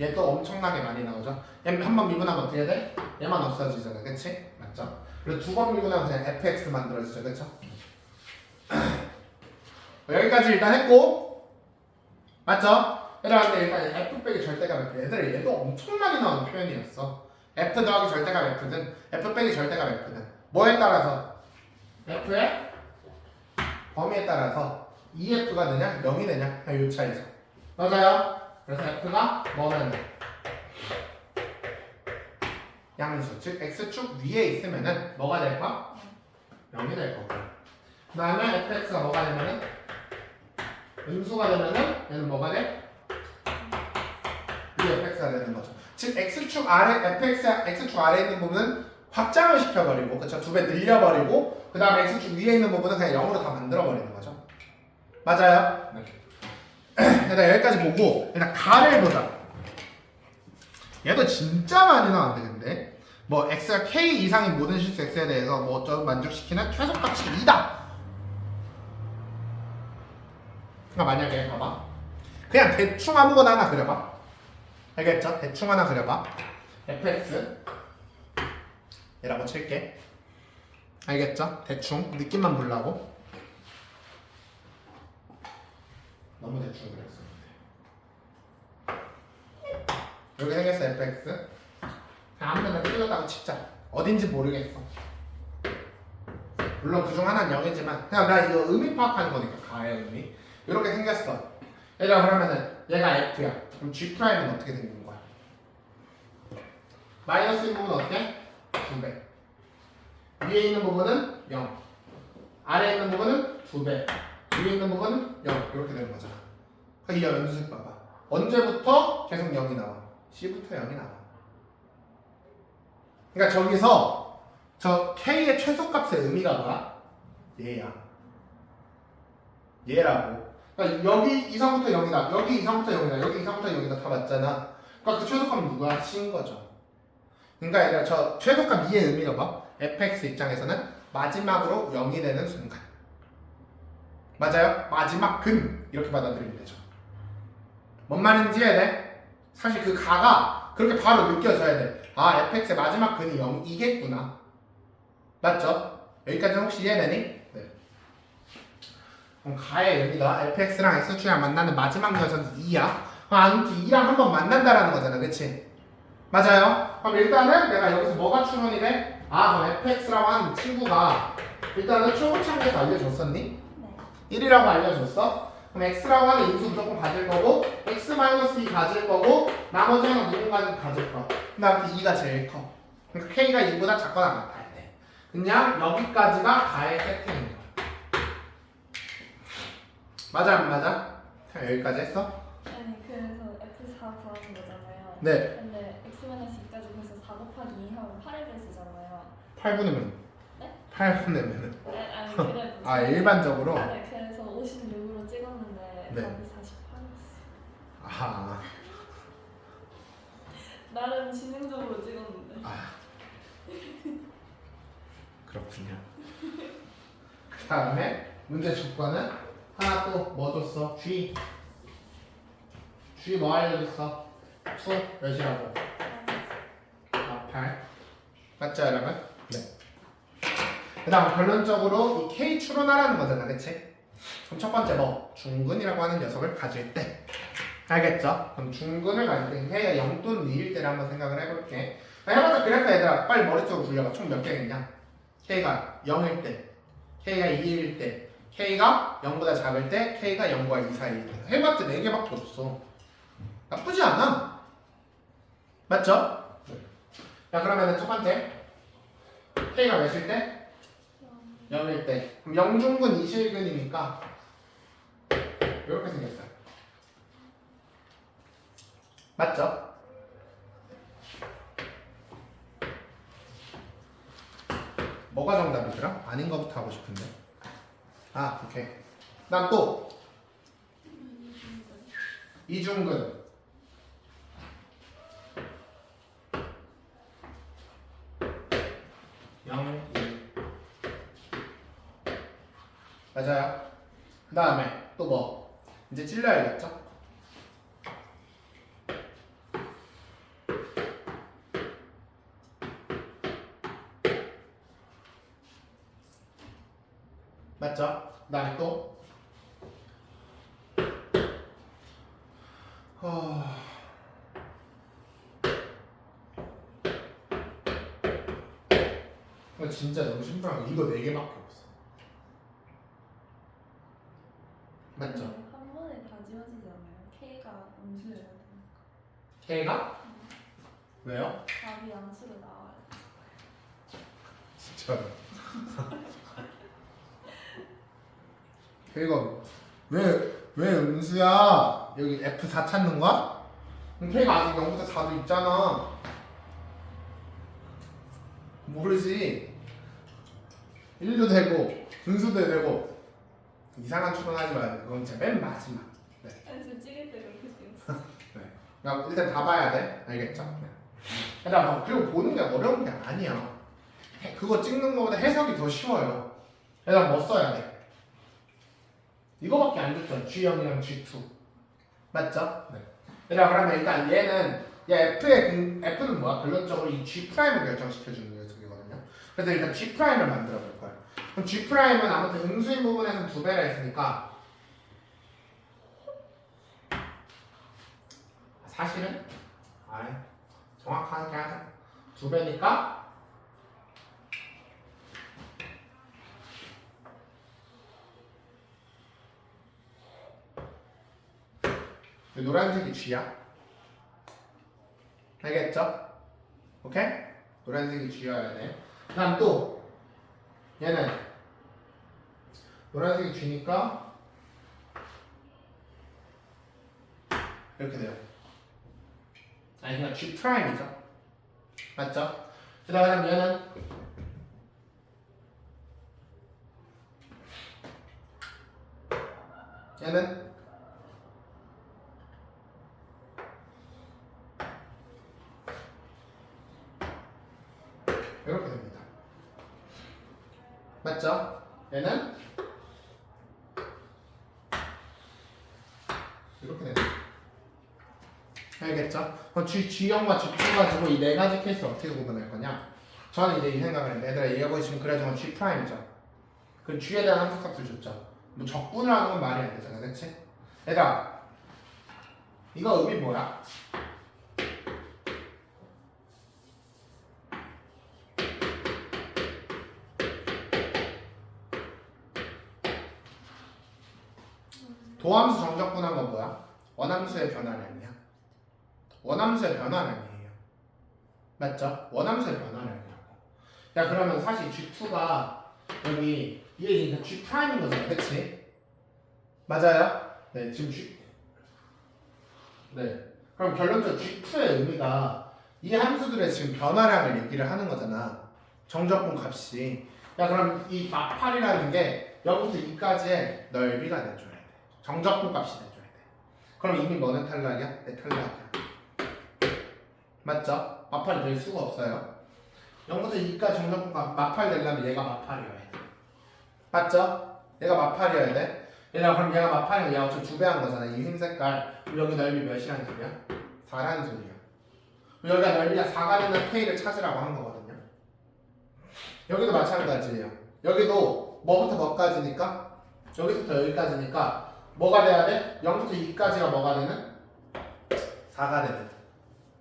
얘도 엄청나게 많이 나오죠. 얘 한 번 미분하면 어떻게 돼? 얘만 없어지잖아, 그치? 맞죠? 그리고 두 번 미분하면 그냥 fx 만들어지죠, 그쵸? 여기까지 일단 했고, 맞죠? 얘들한테 일단 f 빼기 절대값 f. 얘도 엄청 많이 나오는 표현이었어. f 더하기 절대값 f든 f 빼기 절대값 f든 뭐에 따라서? f의 범위에 따라서 2f가 되냐 0이 되냐 요 차이죠. 맞아요? 그래서 f가 뭐면 양수, 즉 x축 위에 있으면은 뭐가 될까? 0이 될 거고. 그 다음에 fx가 뭐가 되면은 음수가 되면은 얘는 뭐가 돼? fx가 되는 거죠. 즉 x축 아래 x축 아래에 있는 부분은 확장을 시켜버리고, 그쵸? 2배 늘려버리고, 그 다음에 x축 위에 있는 부분은 그냥 0으로 다 만들어버리는 거죠. 맞아요? 네. 일단 여기까지 보고 일단 가를 보자. 얘도 진짜 많이 나왔는데 뭐 x가 k 이상인 모든 실수 x에 대해서 뭐 어쩌고 만족시키는 최소값이 2다. 그러니까 만약에 봐봐, 그냥 대충 아무거나 하나 그려봐. 알겠죠? 대충 하나 그려봐. fx 얘라고 칠게. 알겠죠? 대충 느낌만 보려고. 너무 대충 그렸었는데 여기 생겼어 fx. 그냥 아무데나 틀렸다고 칩자. 어딘지 모르겠어. 물론 그중 하나는 0이지만 그냥 나 이거 의미 파악하는 거니까 가의 의미. 이렇게 생겼어. 얘들아 그러면은 얘가 f야. 그럼 g'은 어떻게 생긴 거야? 마이너스인 부분은 어떻게? 2배. 위에 있는 부분은 0. 아래에 있는 부분은 2배. 위에 있는 부분은 0. 이렇게 되는 거잖아. 이 연수식 봐봐. 언제부터 계속 0이 나와? C부터 0이 나와. 그러니까 저기서 저 K의 최소값의 의미가 뭐야? 얘야. 얘라고. 그러니까 여기 이상부터 0이다. 여기 이상부터 0이다. 여기 이상부터 0이다. 다 맞잖아. 그러니까 그 최소값은 누구야? C인 거죠. 그러니까 얘가 저 최소값 2의 의미가 봐. fx 입장에서는 마지막으로 0이 되는 순간. 맞아요? 마지막 근 이렇게 받아들이면 되죠. 뭔 말인지 이해해 돼? 사실 그 가가 그렇게 바로 느껴져야 돼. fx의 마지막 근이 0이겠구나. 맞죠? 여기까지는 혹시 이해되니? 네. 그럼 가의 의미가 fx랑 x축이랑 만나는 마지막 녀석이 2야. 아무튼 2랑 한번 만난다라는 거잖아, 그치? 맞아요? 그럼 일단은 내가 여기서 뭐가 추론이 돼? 그럼 fx라고 하는 친구가 일단은 초고창에서 알려줬었니? 네. 1이라고 알려줬어? 그럼 x라고 하는 인수 무조건 가질 거고 x-2 가질 거고 나머지 하나 누군가는 가질 거. 근데 아무튼 2가 제일 커. 그러니까 k가 2보다 작거나 같아야 돼. 그냥 여기까지가 가의 세팅인 거야. 맞아 안 맞아? 자, 여기까지 했어? 아니 그래서 F4 구하는 거잖아요. 네. 근데 x-2까지 그래서 4 곱하기 2 하면 8을 쓰잖아요. 8분의 면? 네? 8분의 면? 아니 그래. 일반적으로? 네, 그래서 56으로 찍었는데 네. 답이 48이었어요. 아하. 나름 지능적으로 찍었는데. 아 그렇군요. 그 다음에 문제 조건은 하나 또 뭐 줬어? G 뭐 알려줬어? 수 몇이라고? 8 맞죠 여러분? 네. 그 다음 결론적으로 이 K 추론하라는 거잖아 그치? 그럼 첫 번째 뭐 중근이라고 하는 녀석을 가질 때 알겠죠? 그럼 중근을 가질 때 K가 0 또는 2일 때를 한번 생각을 해볼게. 해봤자 그래프 얘들아 빨리 머릿속으로 굴려봐. 총 몇 개겠냐? K가 0일 때 K가 2일 때 K가 0보다 작을 때 K가 0과 2 사이일 때 해봤자 4개밖에 없어. 나쁘지 않아. 맞죠? 자 그러면 첫 번째 K가 몇일 때? 0일 때 그럼 0중근 2실근이니까 이렇게 생겼어요. 맞죠? 뭐가 정답이더라? 아닌 거부터 하고 싶은데. 아 오케이. 그다음 또 이중근 0, 2 맞아요. 그 다음에 또 뭐? 이제 찔러야겠죠? 맞죠? 그 다음에 또 이거 진짜 너무 심플한 거 이거 4개밖에 없어. 맞죠? 한 번에 다 지워지지 않아요? K가 음수여야 되니까. K가? 왜요? 답이 양수로 나와요. 진짜로 K가 왜 음수야? 여기 F4 찾는 거야? 그럼 K가 아직 0부터 4도 있잖아. 모르지. 1도 되고 분수도 되고 이상한 추론하지 마요. 그건 진짜 맨 마지막. 네. 그래서 찍을 때 그렇게 찍었어. 네. 그러니까 일단 다 봐야 돼. 알겠죠? 네. 그러니까 그리고 보는 게 어려운 게 아니야. 그거 찍는 거보다 해석이 더 쉬워요. 그래서 뭐 써야 돼? 이거밖에 안 줬죠. G0이랑 G2. 맞죠? 네. 그러면 일단 얘는 F는 뭐야? 결론적으로 이 G'을 결정시켜주는 녀석이거든요. 그래서 일단 G'을 만들어 볼 거예요. 그럼 G'은 아무튼 음수인 부분에서는 2배라 했으니까 사실은 정확하게 하자. 2배니까 노란색이 G야. 알겠죠? 오케이? 노란색이 G여야 돼. 그다음 또 얘는 노란색이 G니까 이렇게 돼요. 아니 그냥 G 프라임이죠. 맞죠? 그다음 얘는 이렇게 됩니다. 맞죠? 얘는 이렇게 됩니다. 알겠죠? 그럼 G형과 G2 가지고 이 4가지 케이스를 어떻게 구분할 거냐? 저는 이제 이 생각을 했는데 얘들아 얘가 보시면 그래도 G 프라임이죠. 그 G에 대한 함수값을 줬죠. 뭐 적분을 하는 건 말이 안 되잖아, 그치? 얘들아 이거 의미 뭐야? 도함수 정적분한 건 뭐야? 원함수의 변화량이야. 원함수의 변화량이에요. 맞죠? 원함수의 변화량이라고. 야 그러면 사실 G2가 여기 이게 G 프라임인 거잖아, 그치? 맞아요? 네, 지금 네. 그럼 결론적으로 G2의 의미가 이 함수들의 지금 변화량을 얘기를 하는 거잖아. 정적분 값이. 야 그럼 이 마팔이라는 게 0부터 2까지의 넓이가 내줘야 돼. 정적분 값이 내줘야 돼. 그럼 이미 뭐는 탈락이야? 네, 탈락이야. 맞죠? 마팔이 될 수가 없어요. 0부터 2까지 정적분과 마팔 되려면 얘가 마팔이어야 돼. 맞죠? 얘가 마팔이어야 돼. 얘가 그럼 얘가 마팔이면 얘가 좀 2배 한 거잖아. 이 흰 색깔. 그럼 여기 넓이 몇이라는 소리야? 4라는 소리야. 그럼 여기가 넓이가 4가 되는 K를 찾으라고 한 거거든요. 여기도 마찬가지예요. 여기도 뭐부터 뭐까지니까? 여기서부터 여기까지니까 뭐가 돼야 돼? 0부터 2까지가 뭐가 되는? 4가 되는.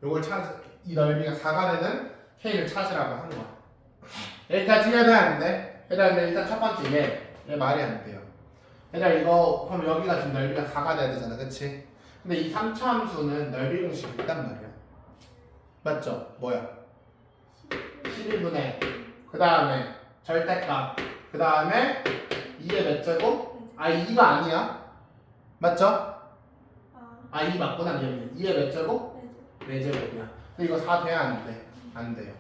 요걸 이 넓이가 4가 되는 K를 찾으라고 한 거야. 여기까지 해야 돼, 안 돼? 얘들아, 일단 첫 번째 얘 말이 안 돼요. 얘들아, 이거 그럼 여기가 지금 넓이가 4가 돼야 되잖아, 그치? 근데 이 3차 함수는 넓이 공식이 있단 말이야. 맞죠? 뭐야? 12분의 그 다음에 절대값 그 다음에 2의 몇 제곱? 아 2가 아니야. 맞죠? 아 2 맞구나. 2의 몇 제곱? 4제곱이야. 근데 이거 4 돼야 안 돼? 안 돼요.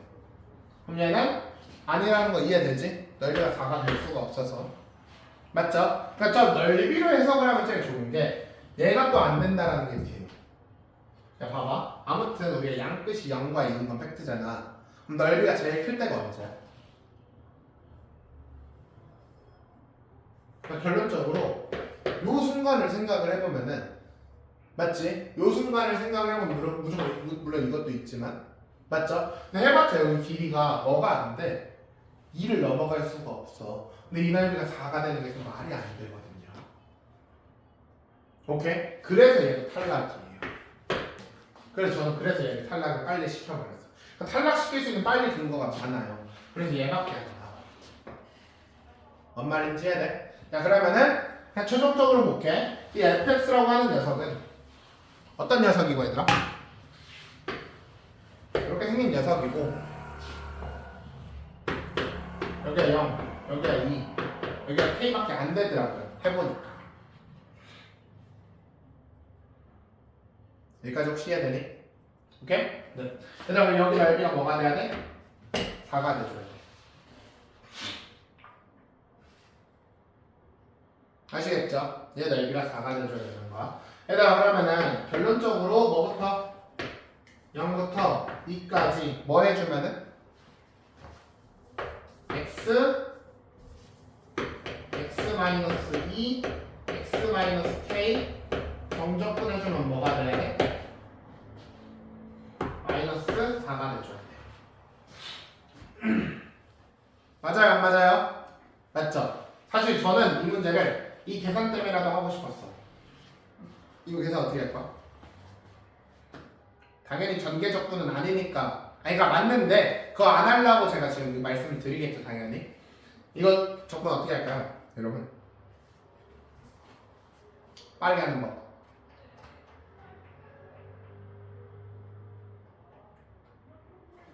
그럼 얘는 아니라는 거 이해되지? 넓이가 4가 될 수가 없어서. 맞죠? 그러니까 저 넓이로 해석을 하면 제일 좋은 게 얘가 또 안 된다라는 게 뒤에. 자 봐봐. 아무튼 우리가 양끝이 0과 2인 건 팩트잖아. 그럼 넓이가 제일 클 때가 언제야? 그러니까 결론적으로 요 순간을 생각을 해보면은 맞지? 요 순간을 생각을 해보면 물론 이것도 있지만 맞죠? 근데 해봤자 여기 길이가 뭐가 안 돼? 2를 넘어갈 수가 없어. 근데 이 넓이가 4가 되는 게 말이 안 되거든요. 오케이? 그래서 얘도 탈락이에요. 그래서 저는 얘를 탈락을 빨리 시켜버렸어. 그러니까 탈락시킬 수 있는 빨리 근거가 많아요. 그래서 얘밖에 안 나와. 뭔 말인지 해야 돼? 자 그러면은 그냥 최종적으로 볼게. 이 fx라고 하는 녀석은 어떤 녀석이고 얘들아? 이렇게 생긴 녀석이고 여기가 0, 여기가 2, 여기가 k밖에 안 되더라고요. 해보니까. 여기까지 혹시 이해되니? 오케이? 네. 그다음에 여기 넓이가 뭐가 돼야 돼? 4가 돼줘야 돼. 아시겠죠? 얘 넓이가 4가 돼줘야 되는 거야. 얘들아 그러면은 결론적으로 뭐부터? 0부터 2까지 뭐 해주면은? x-2, x-k 정적분 해주면 뭐가 돼? 마이너스 4가 돼줘야 돼. 맞아요? 안 맞아요? 맞죠? 사실 저는 이 문제를 이 계산 때문에라도 하고 싶었어. 이거 계산 어떻게 할 거야? 당연히 전개적분은 아니니까 그러니까 맞는데 그거 안 하려고 제가 지금 말씀을 드리겠죠 당연히. 이거 적분 어떻게 할까요? 여러분 빠르게 하는 법.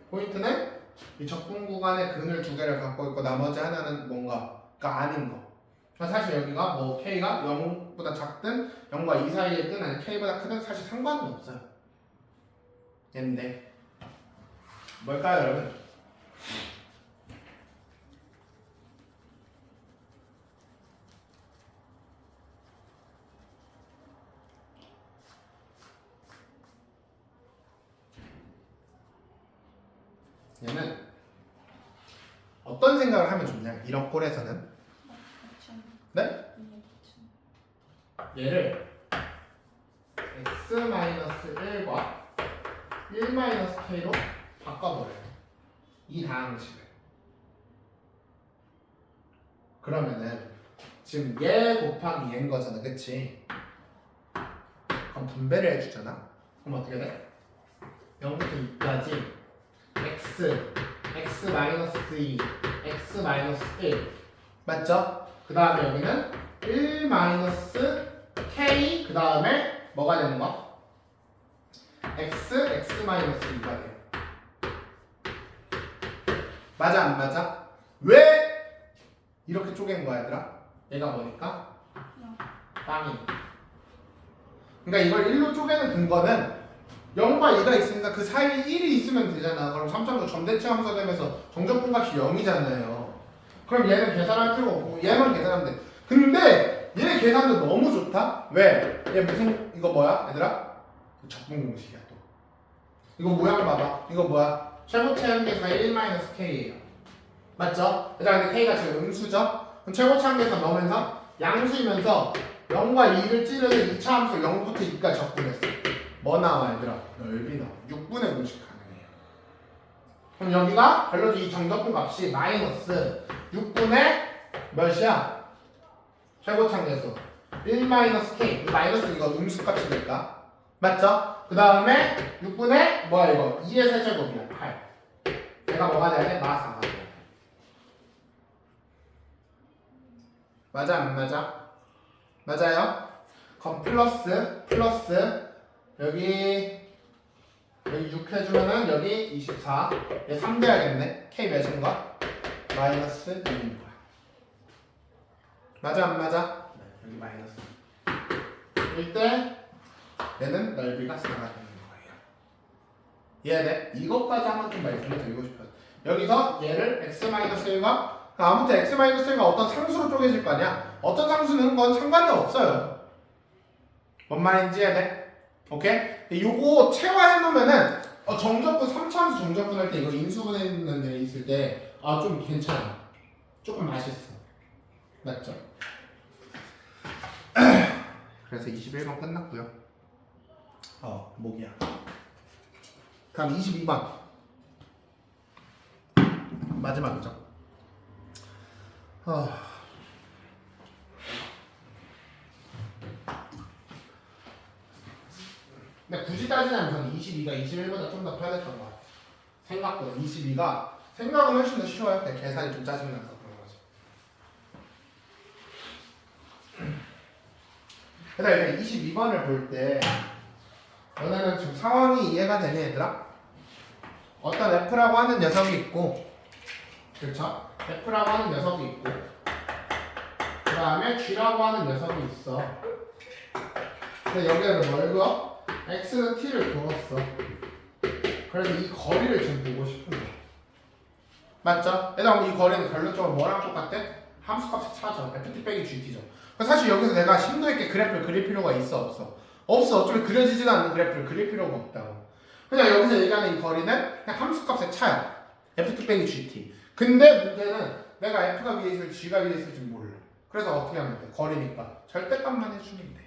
포인트는 이 적분 구간의 근을 2개를 갖고 있고 나머지 하나는 뭔가가 아닌 거. 사실 여기가 뭐 k가 0보다 작든 0과 2 사이에 든 아니면 k보다 크든 사실 상관은 없어요. 얘인데 뭘까요 여러분? 얘는 어떤 생각을 하면 좋냐? 이런 꼴에서는 네? 얘를 x-1과 1-k로 바꿔버려요. 이 다항식을. 그러면은 지금 얘 곱하기 얘인 거잖아, 그치? 그럼 분배를 해주잖아. 그럼 어떻게 돼? 0부터 2까지 x-2, x-1 맞죠? 그 다음에 여기는 1-k 그 다음에 뭐가 되는 거? x-2가 돼요. 맞아 안 맞아? 왜 이렇게 쪼갠 거야 얘들아? 얘가 뭐니까? 빵이니까. 그러니까 이걸 1로 쪼개는 근거는 0과 2가 있으니까 그 사이에 1이 있으면 되잖아. 그럼 3점도 점대치 함수 되면서 정적분 값이 0이잖아요. 그럼 얘는 계산할 필요가 없고 얘만 계산하면 돼. 근데 얘 계산도 너무 좋다? 왜? 얘 무슨 이거 뭐야 얘들아? 적분 공식이야 또. 이거 모양 봐봐. 이거 뭐야? 최고차 한계수가 1-k예요. 맞죠? 그다음에 k가 지금 음수죠? 그럼 최고차 한계수 넣으면서 양수이면서 0과 2를 찌르는 2차 함수 0부터 2까지 적분했어. 뭐 나와 얘들아? 넓이 나와. 6분의 공식 가능해요. 그럼 여기가 별로지 이 정적분 값이 마이너스 6분의 몇이야? 최고차 한계수 1-k. 이 마이너스 이거 음수 값이 될까? 맞죠? 그 다음에 6분의 뭐야 이거 2의 세제곱이야 8. 얘가 뭐가 돼야 돼? 마사가 돼야 돼. 맞아 안 맞아? 맞아요? 그럼 플러스 여기 6 해주면은 여기 24. 얘 3 돼야겠네. K 몇인가? 마이너스 2인 거야. 맞아 안 맞아? 네, 여기 마이너스 1대 얘는 넓이가 4가 되는 거예요. 이해돼? 이것까지 한번 좀 말씀드리고 싶어요. 여기서 얘를 x-1과 아무튼 x-1가 어떤 상수로 쪼개질 거 아니야? 어떤 상수는 건 상관이 없어요. 뭔 말인지 이해돼? 오케이? 요거 체화해 놓으면은 정적분 3차함수 정적분 할 때 이거 인수분해는 데 있을 때 좀 괜찮아. 조금 맛있어. 맞죠? 그래서 21번 끝났고요. 목이야. 다음 22번. 마지막이죠. 근데 굳이 따지자면 저는 22가 21보다 좀 더 편했던 것 같아요. 생각보다 22가 생각은 훨씬 더 쉬워요. 근데 계산이 좀 짜증나서 그런 거지. 그다음에 22번을 볼 때 너네는 지금 상황이 이해가 되니 얘들아? 어떤 F라고 하는 녀석이 있고 그렇죠? F라고 하는 녀석이 있고 그 다음에 G라고 하는 녀석이 있어. 근데 여기에는 뭘 그어? X는 T를 그었어. 그래서 이 거리를 지금 보고 싶은 거야. 맞죠? 얘들아 이 거리는 결론적으로 뭐랑 똑같아? 함수값의 차죠. FT 빼기 GT죠. 사실 여기서 내가 심도 있게 그래프를 그릴 필요가 있어 없어? 없어. 어차피 그려지지도 않는 그래프를 그릴 필요가 없다고. 그냥 여기서 얘기하는 이 거리는 그냥 함수값의 차야. FT 빼기 GT. 근데 문제는 내가 F가 위에 있을지 G가 위에 있을지 몰라. 그래서 어떻게 하면 돼? 거리니까 절대값만 해주면 돼.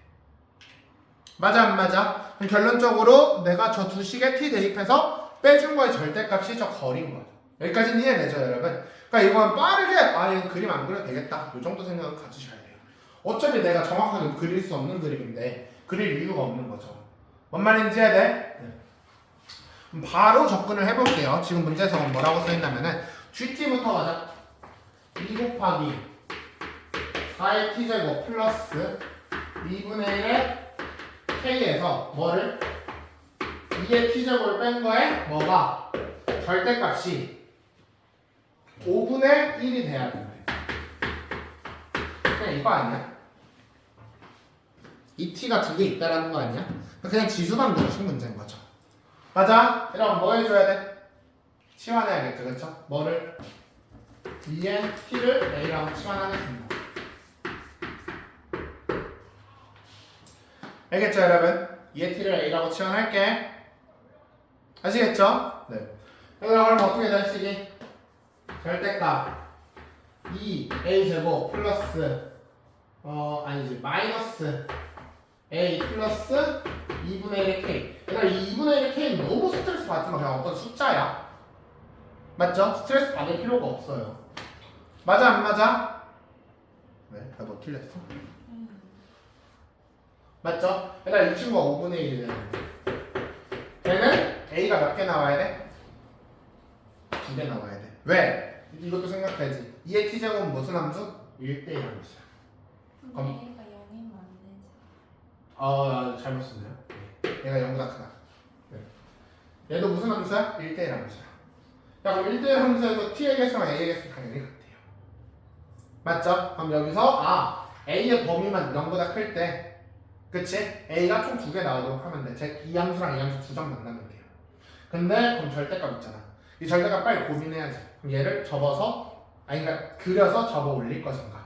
맞아 안 맞아? 그럼 결론적으로 내가 저 두 식에 T 대입해서 빼준 거의 절대값이 저 거리인 거야. 여기까지는 이해되죠 여러분? 그러니까 이건 빠르게 이거 그림 안 그려도 되겠다. 이 정도 생각을 가지셔야 돼요. 어차피 내가 정확하게 그릴 수 없는 그림인데 그릴 이유가 없는 거죠. 뭔 말인지 이해돼? 네. 바로 접근을 해볼게요. 지금 문제에서 뭐라고 써있냐면은 GT부터 가자. 2 곱하기 4의 T제곱 플러스 2분의 1의 K에서 뭐를? 2의 T제곱을 뺀 거에 뭐가? 절대값이 5분의 1이 돼야 된대. 그냥 이거 아니야? 이 T가 두 개 있다라는 거 아니야? 그냥 지수만 그려진 문제인 거죠. 맞아? 이러면 뭐 해줘야 돼? 치환해야겠죠, 그쵸? 뭐를? 2의 T를 A라고 치환하겠습니다. 알겠죠, 여러분? 2의 T를 A라고 치환할게. 아시겠죠? 네. 그럼 어떻게 될 식이? 절대값 2a제곱 플러스 아니지 마이너스 a 플러스 2분의 1의 k. 그러니까 이 2분의 1의 k는 너무 스트레스 받지만 그냥 어떤 숫자야. 맞죠? 스트레스 받을 필요가 없어요. 맞아 안 맞아? 왜? 너 틀렸어? 맞죠? 그러니까 이 친구가 5분의 1이 되는데 걔는 a가 몇 개 나와야 돼? 2개 나와야 돼. 왜? 이것도 생각해야지. 2의 t제곱은 무슨 함수? 1대1 함수야. 근데 얘가 0이면 안 되지. 잘못 썼네요. 얘가 0보다 크다. 네. 얘도 무슨 함수야? 1대1 함수야. 야, 그럼 1대1 함수에서 t의 개수랑 a의 개수는 당연히 같아요. 맞죠? 그럼 여기서 a의 범위만 0보다 클 때 그치? a가 총 2개 나오도록 하면 돼. 즉 이 함수랑 이 함수 두 점 만나면 돼요. 근데 그럼 절대값 있잖아. 이 절대값 빨리 고민해야지. 그럼 얘를 접어서 그러니까 그려서 접어 올릴 것인가?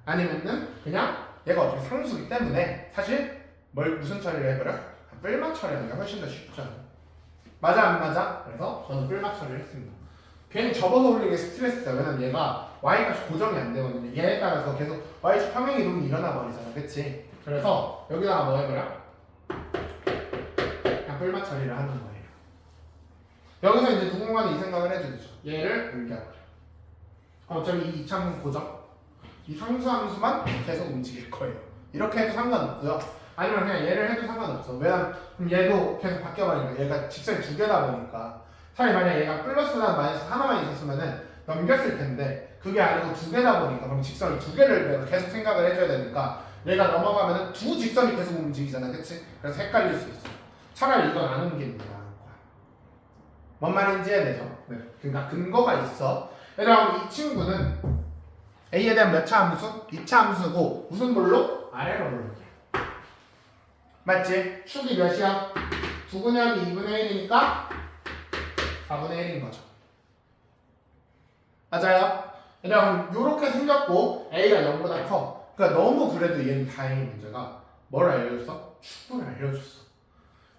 아니면은 그냥 얘가 어차피 상수기 때문에 사실 무슨 처리를 해버려? 뿔만 처리하는 게 훨씬 더 쉽죠. 맞아 안 맞아? 그래서 저는 뿔맛 처리를 했습니다. 괜히 접어서 올리는 게 스트레스다. 왜냐면 얘가 y값이 고정이 안 되거든요. 얘에 따라서 계속 y축 평행 이동이 일어나 버리잖아. 그치? 그래서 여기다가 뭐 해보라? 그냥 뿔맛 처리를 하는 거예요. 여기서 이제 누군가는 이 생각을 해주죠. 얘를 옮겨버려. 어차피 이 이차함수 고정. 이 상수함수만 계속 움직일 거예요. 이렇게 해도 상관없고요. 아니면 그냥 얘를 해도 상관없어. 왜냐면 그럼 얘도 계속 바뀌어버리니까 얘가 직선이 두 개다 보니까 차라리 만약 얘가 플러스나 마이너스 하나만 있었으면은 넘겼을 텐데 그게 아니고 두 개다 보니까 그럼 직선이 두 개를 내가 계속 생각을 해줘야 되니까 얘가 넘어가면은 두 직선이 계속 움직이잖아. 그치? 그래서 헷갈릴 수 있어. 차라리 이건 안 옮기는 게 나은 거야. 뭔 말인지 이해되죠? 네. 그러니까 근거가 있어. 얘들아 이 친구는 A에 대한 몇 차 함수? 2차 함수고 무슨 볼록? 아래로 볼록이야. 맞지? 축이 몇이야? 2분의 1이 2분의 1이니까 4분의 1인 거죠. 맞아요? 그럼 이렇게 생겼고 A가 0보다 커. 그러니까 너무 그래도 얘는 다행히 문제가 뭘 알려줬어? 축을 알려줬어.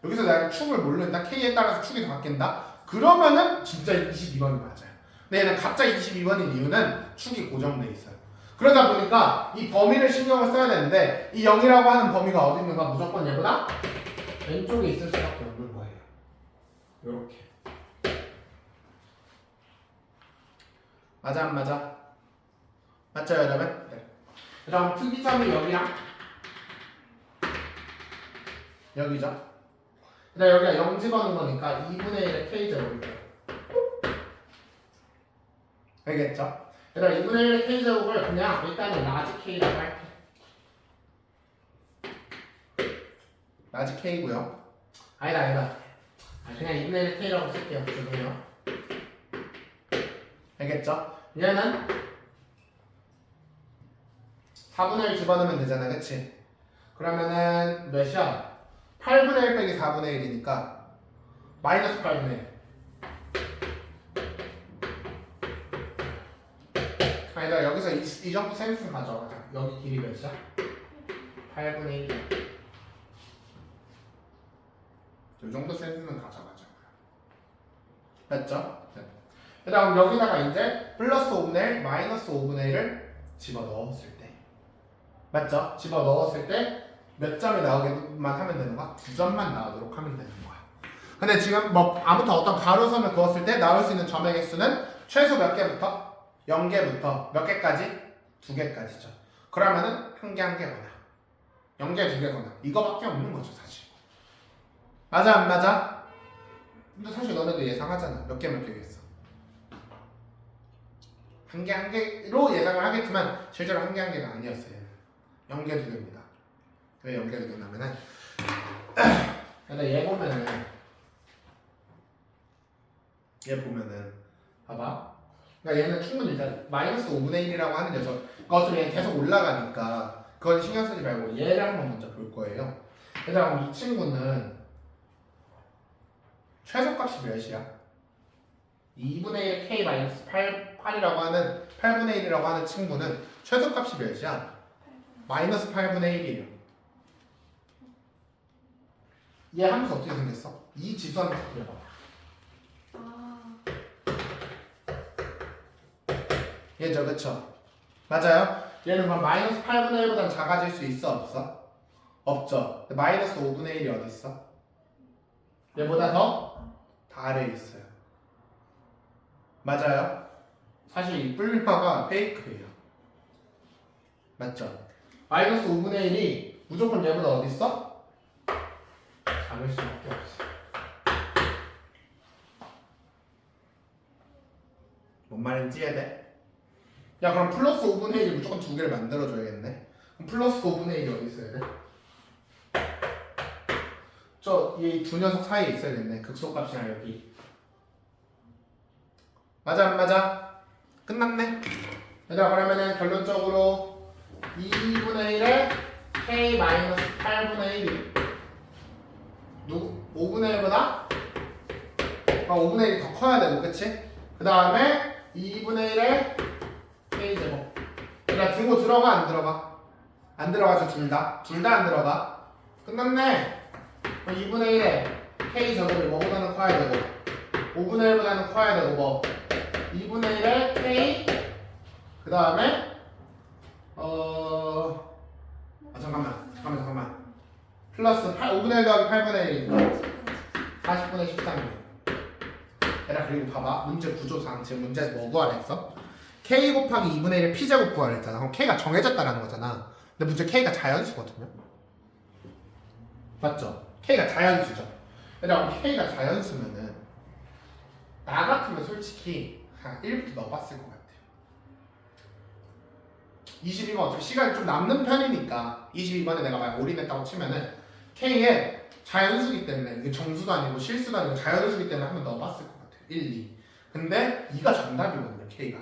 여기서 내가 축을 모른다. K에 따라서 축이 바뀐다. 그러면은 진짜 22번이 맞아요. 근데 얘는 갑자기 22번인 이유는 축이 고정돼 있어요. 그러다 보니까 이 범위를 신경을 써야 되는데 이 0이라고 하는 범위가 어디 있는가? 무조건 얘보다 왼쪽에 있을 수밖에 없는 거예요. 요렇게. 맞아 안 맞아? 맞죠 여러분? 네. 그다음 특이점이 여기랑 여기죠. 그다음 여기가 0 집어넣은 거니까 2분의 1의 K제곱이에요. 알겠죠? 그다음 2분의 1의 K제곱을 그냥 일단은 라지 K라고 할게. 라지 K고요. 아니다. 그냥 2분의 1의 K라고 쓸게요. 죄송해요. 알겠죠? 얘는 4분의 1 집어넣으면 되잖아. 그치? 그러면은 몇이야? 8분의 1 빼기 4분의 1이니까 마이너스 8분의 1. 아니다. 여기서 이 정도 센스 가져가자. 여기 길이 몇이야? 8분의 1이야. 이 정도 센스는 가져가자. 맞죠? 네. 그 다음 여기다가 이제 플러스 5분의 1, 마이너스 5분의 1을 집어넣었을 때 맞죠? 집어넣었을 때 몇 점이 나오게만 하면 되는 거야? 2점만 나오도록 하면 되는 거야. 근데 지금 뭐 아무튼 어떤 가로선을 그었을 때 나올 수 있는 점의 개수는 최소 몇 개부터? 0개부터 몇 개까지? 2개까지죠. 그러면은 한 개 한 개거나 0개 2개거나 이거밖에 없는 거죠 사실. 맞아 안 맞아? 근데 사실 너네도 예상하잖아. 몇 개겠어? 한 개 한 개로 예상을 하겠지만 실제로 한 개 한 개가 아니었어요. 0개 2개입니다. 왜 0개 2개냐면은 근데 얘 보면은 봐봐. 그러니까 얘는 충분히 일단 마이너스 5분의 1이라고 하는 녀석 어차피 얘 계속 올라가니까 그건 신경 쓰지 말고 얘를 한번 먼저 볼 거예요. 그다음 이 친구는 최소값이 몇이야? 2분의 1 K 마이너스 8이라고 하는 8분의 1이라고 하는 친구는 최소값이 몇이야? 마이너스 8분의 1이에요. 얘 함수 어떻게 생겼어? 이 지수함수 그려봐. 얘죠, 그쵸? 맞아요? 얘는 그럼 마이너스 8분의 1보단 작아질 수 있어, 없어? 없죠. 마이너스 5분의 1이 어디 있어? 얘보다 더 아래에 있어요. 맞아요? 사실 이 뿔마가 페이크예요. 맞죠? 마이너스 5분의 1이 무조건 얘보다 어디 있어? 작을 수밖에 없어. 뭔 말인지 이해돼? 야 그럼 플러스 5분의 1이 무조건 2개를 만들어줘야겠네. 그럼 플러스 5분의 1이 어디 있어야 돼? 이 두 녀석 사이에 있어야겠네. 극소값이랑 여기. 맞아 안 맞아? 끝났네. 얘들아 그러면은 결론적으로 2분의 1에 K-8분의 1이 5분의 1보다 5분의 1이 더 커야 되고 그치? 그 다음에 2분의 1에 K제곱. 그러니까 등호 들어가 안 들어가? 안 들어가죠 둘 다 안 들어가. 끝났네. 2분의 1에 K 제곱이 뭐보다는 커야 되고 5분의 1보다는 커야 되고 뭐 2분의 1에 K 그 다음에 잠깐만 플러스 5분의 1 더하기 8분의 1이니까 40분의 13이에요. 얘들아 그리고 봐봐 문제 구조상 지금 문제에서 뭐 구하라 했어? K 곱하기 2분의 1의 P제곱 구하라 했잖아. 그럼 K가 정해졌다라는 거잖아. 근데 문제 K가 자연수거든요. 맞죠? K가 자연수죠. 얘들아 K가 자연수면은 나 같으면 솔직히 한 1부터 넣어봤을 것 같아요. 22번 어차피 시간이 좀 남는 편이니까 22번에 내가 만약 올인했다고 치면은 K에 자연수기 때문에 이게 정수도 아니고 실수도 아니고 자연수기 때문에 한번 넣어봤을 것 같아요. 1, 2. 근데 2가 정답이거든요. K가.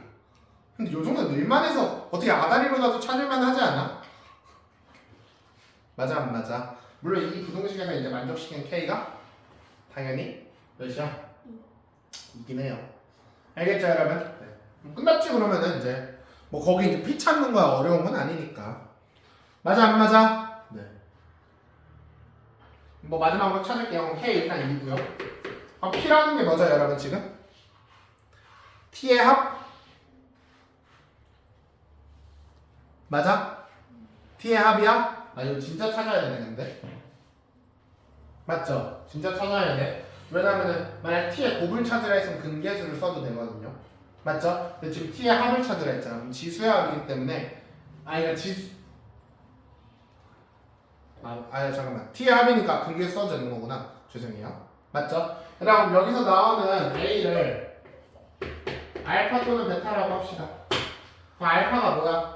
근데 요 정도 늘만해서 어떻게 아다리로라도 찾을만 하지 않아? 맞아 안 맞아? 물론 이 부등식에서 이제 만족시킨 K가 당연히 몇이야? 2긴 해요. 알겠죠 여러분? 네. 끝났지 그러면은 이제 뭐 거기 이제 P 찾는 거야 어려운 건 아니니까. 맞아 안 맞아? 네. 뭐 마지막으로 찾을게요. K 일단 2고요. 그럼 P라는 게 뭐죠 여러분 지금? T의 합? 맞아? T의 합이야? 아 이거 진짜 찾아야 되는데 맞죠? 진짜 찾아야 돼. 왜냐면은 만약 T의 곱을 찾으라 했으면 근계수를 써도 되거든요. 맞죠? 근데 지금 T의 합을 찾으라 했잖아. 그럼 지수의 합이기 때문에 이거 지수 잠깐만 T의 합이니까 근계수 써도 되는 거구나. 죄송해요. 맞죠? 그다음 여기서 나오는 A를 알파 또는 베타라고 합시다. 그럼 알파가 뭐야?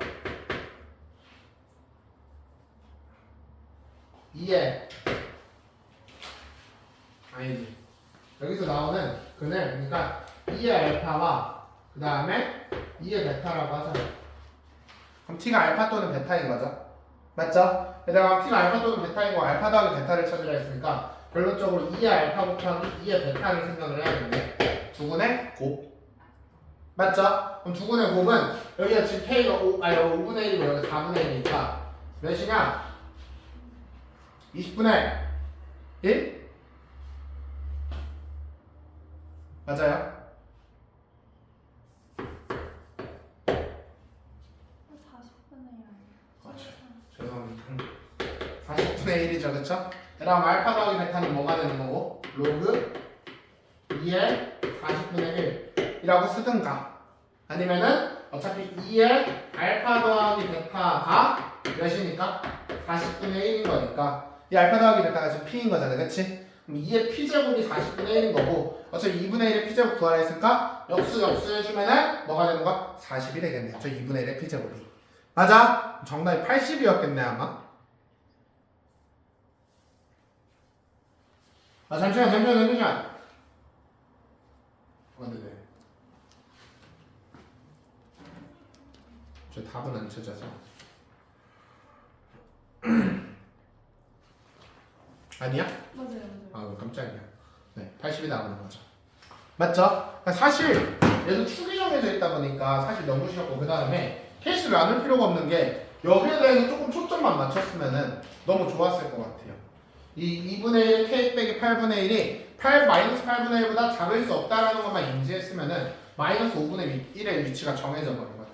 2에 아니지. 여기서 나오는 근을 그러니까 2의 알파와 그 다음에 2의 베타라고 하잖아. 그럼 T가 알파 또는 베타인 거죠. 맞죠? 게다가 T가 알파 또는 베타이고 알파 더하기 베타를 찾으라 했으니까 결론적으로 2의 알파 곱하기 2의 베타를 생각을 해야 되는데 두근의 곱. 맞죠? 그럼 두근의 곱은 여기가 지금 K가 5분의 1이고 여기 4분의 1이니까 몇이냐? 20분의 1? 맞아요? 40분의 1 맞죠. 죄송합니다. 40분의 1이죠, 그쵸? 그다음 알파 더하기 베타는 뭐가 되는 거고? 로그 2의 40분의 1이라고 쓰든가 아니면은 어차피 2의 알파 더하기 베타가 몇이니까? 40분의 1인 거니까 이 알파 더하기 베타가 지금 P인 거잖아, 그치? 그럼 2의 P제곱이 40분의 1인 거고 어차피 2분의 1의 P제곱 구하라 했으니까 역수 해주면은 뭐가 되는 거야? 40이 되겠네요. 저 2분의 1의 P제곱이 맞아? 정답이 80이었겠네 아마. 잠시만. 네네. 저 답은 안 찾아서. 아니야? 맞아요. 아, 깜짝이야. 네, 80이 나오는 거죠. 맞죠? 사실 얘도 축이 정해져 있다 보니까 사실 너무 쉬웠고 그 다음에 케이스를 나눌 필요가 없는 게 여기에 대해서 조금 초점만 맞췄으면은 너무 좋았을 것 같아요. 이 2분의 1 K 빼기 8분의 1이 8-8분의 1보다 작을 수 없다라는 것만 인지했으면은 마이너스 5분의 1의 위치가 정해져 버리거든요.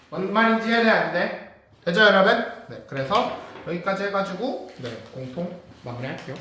뭔 말인지 이해돼야 돼? 되죠 여러분? 네, 그래서 여기까지 해가지고 네 공통 마무리할게요.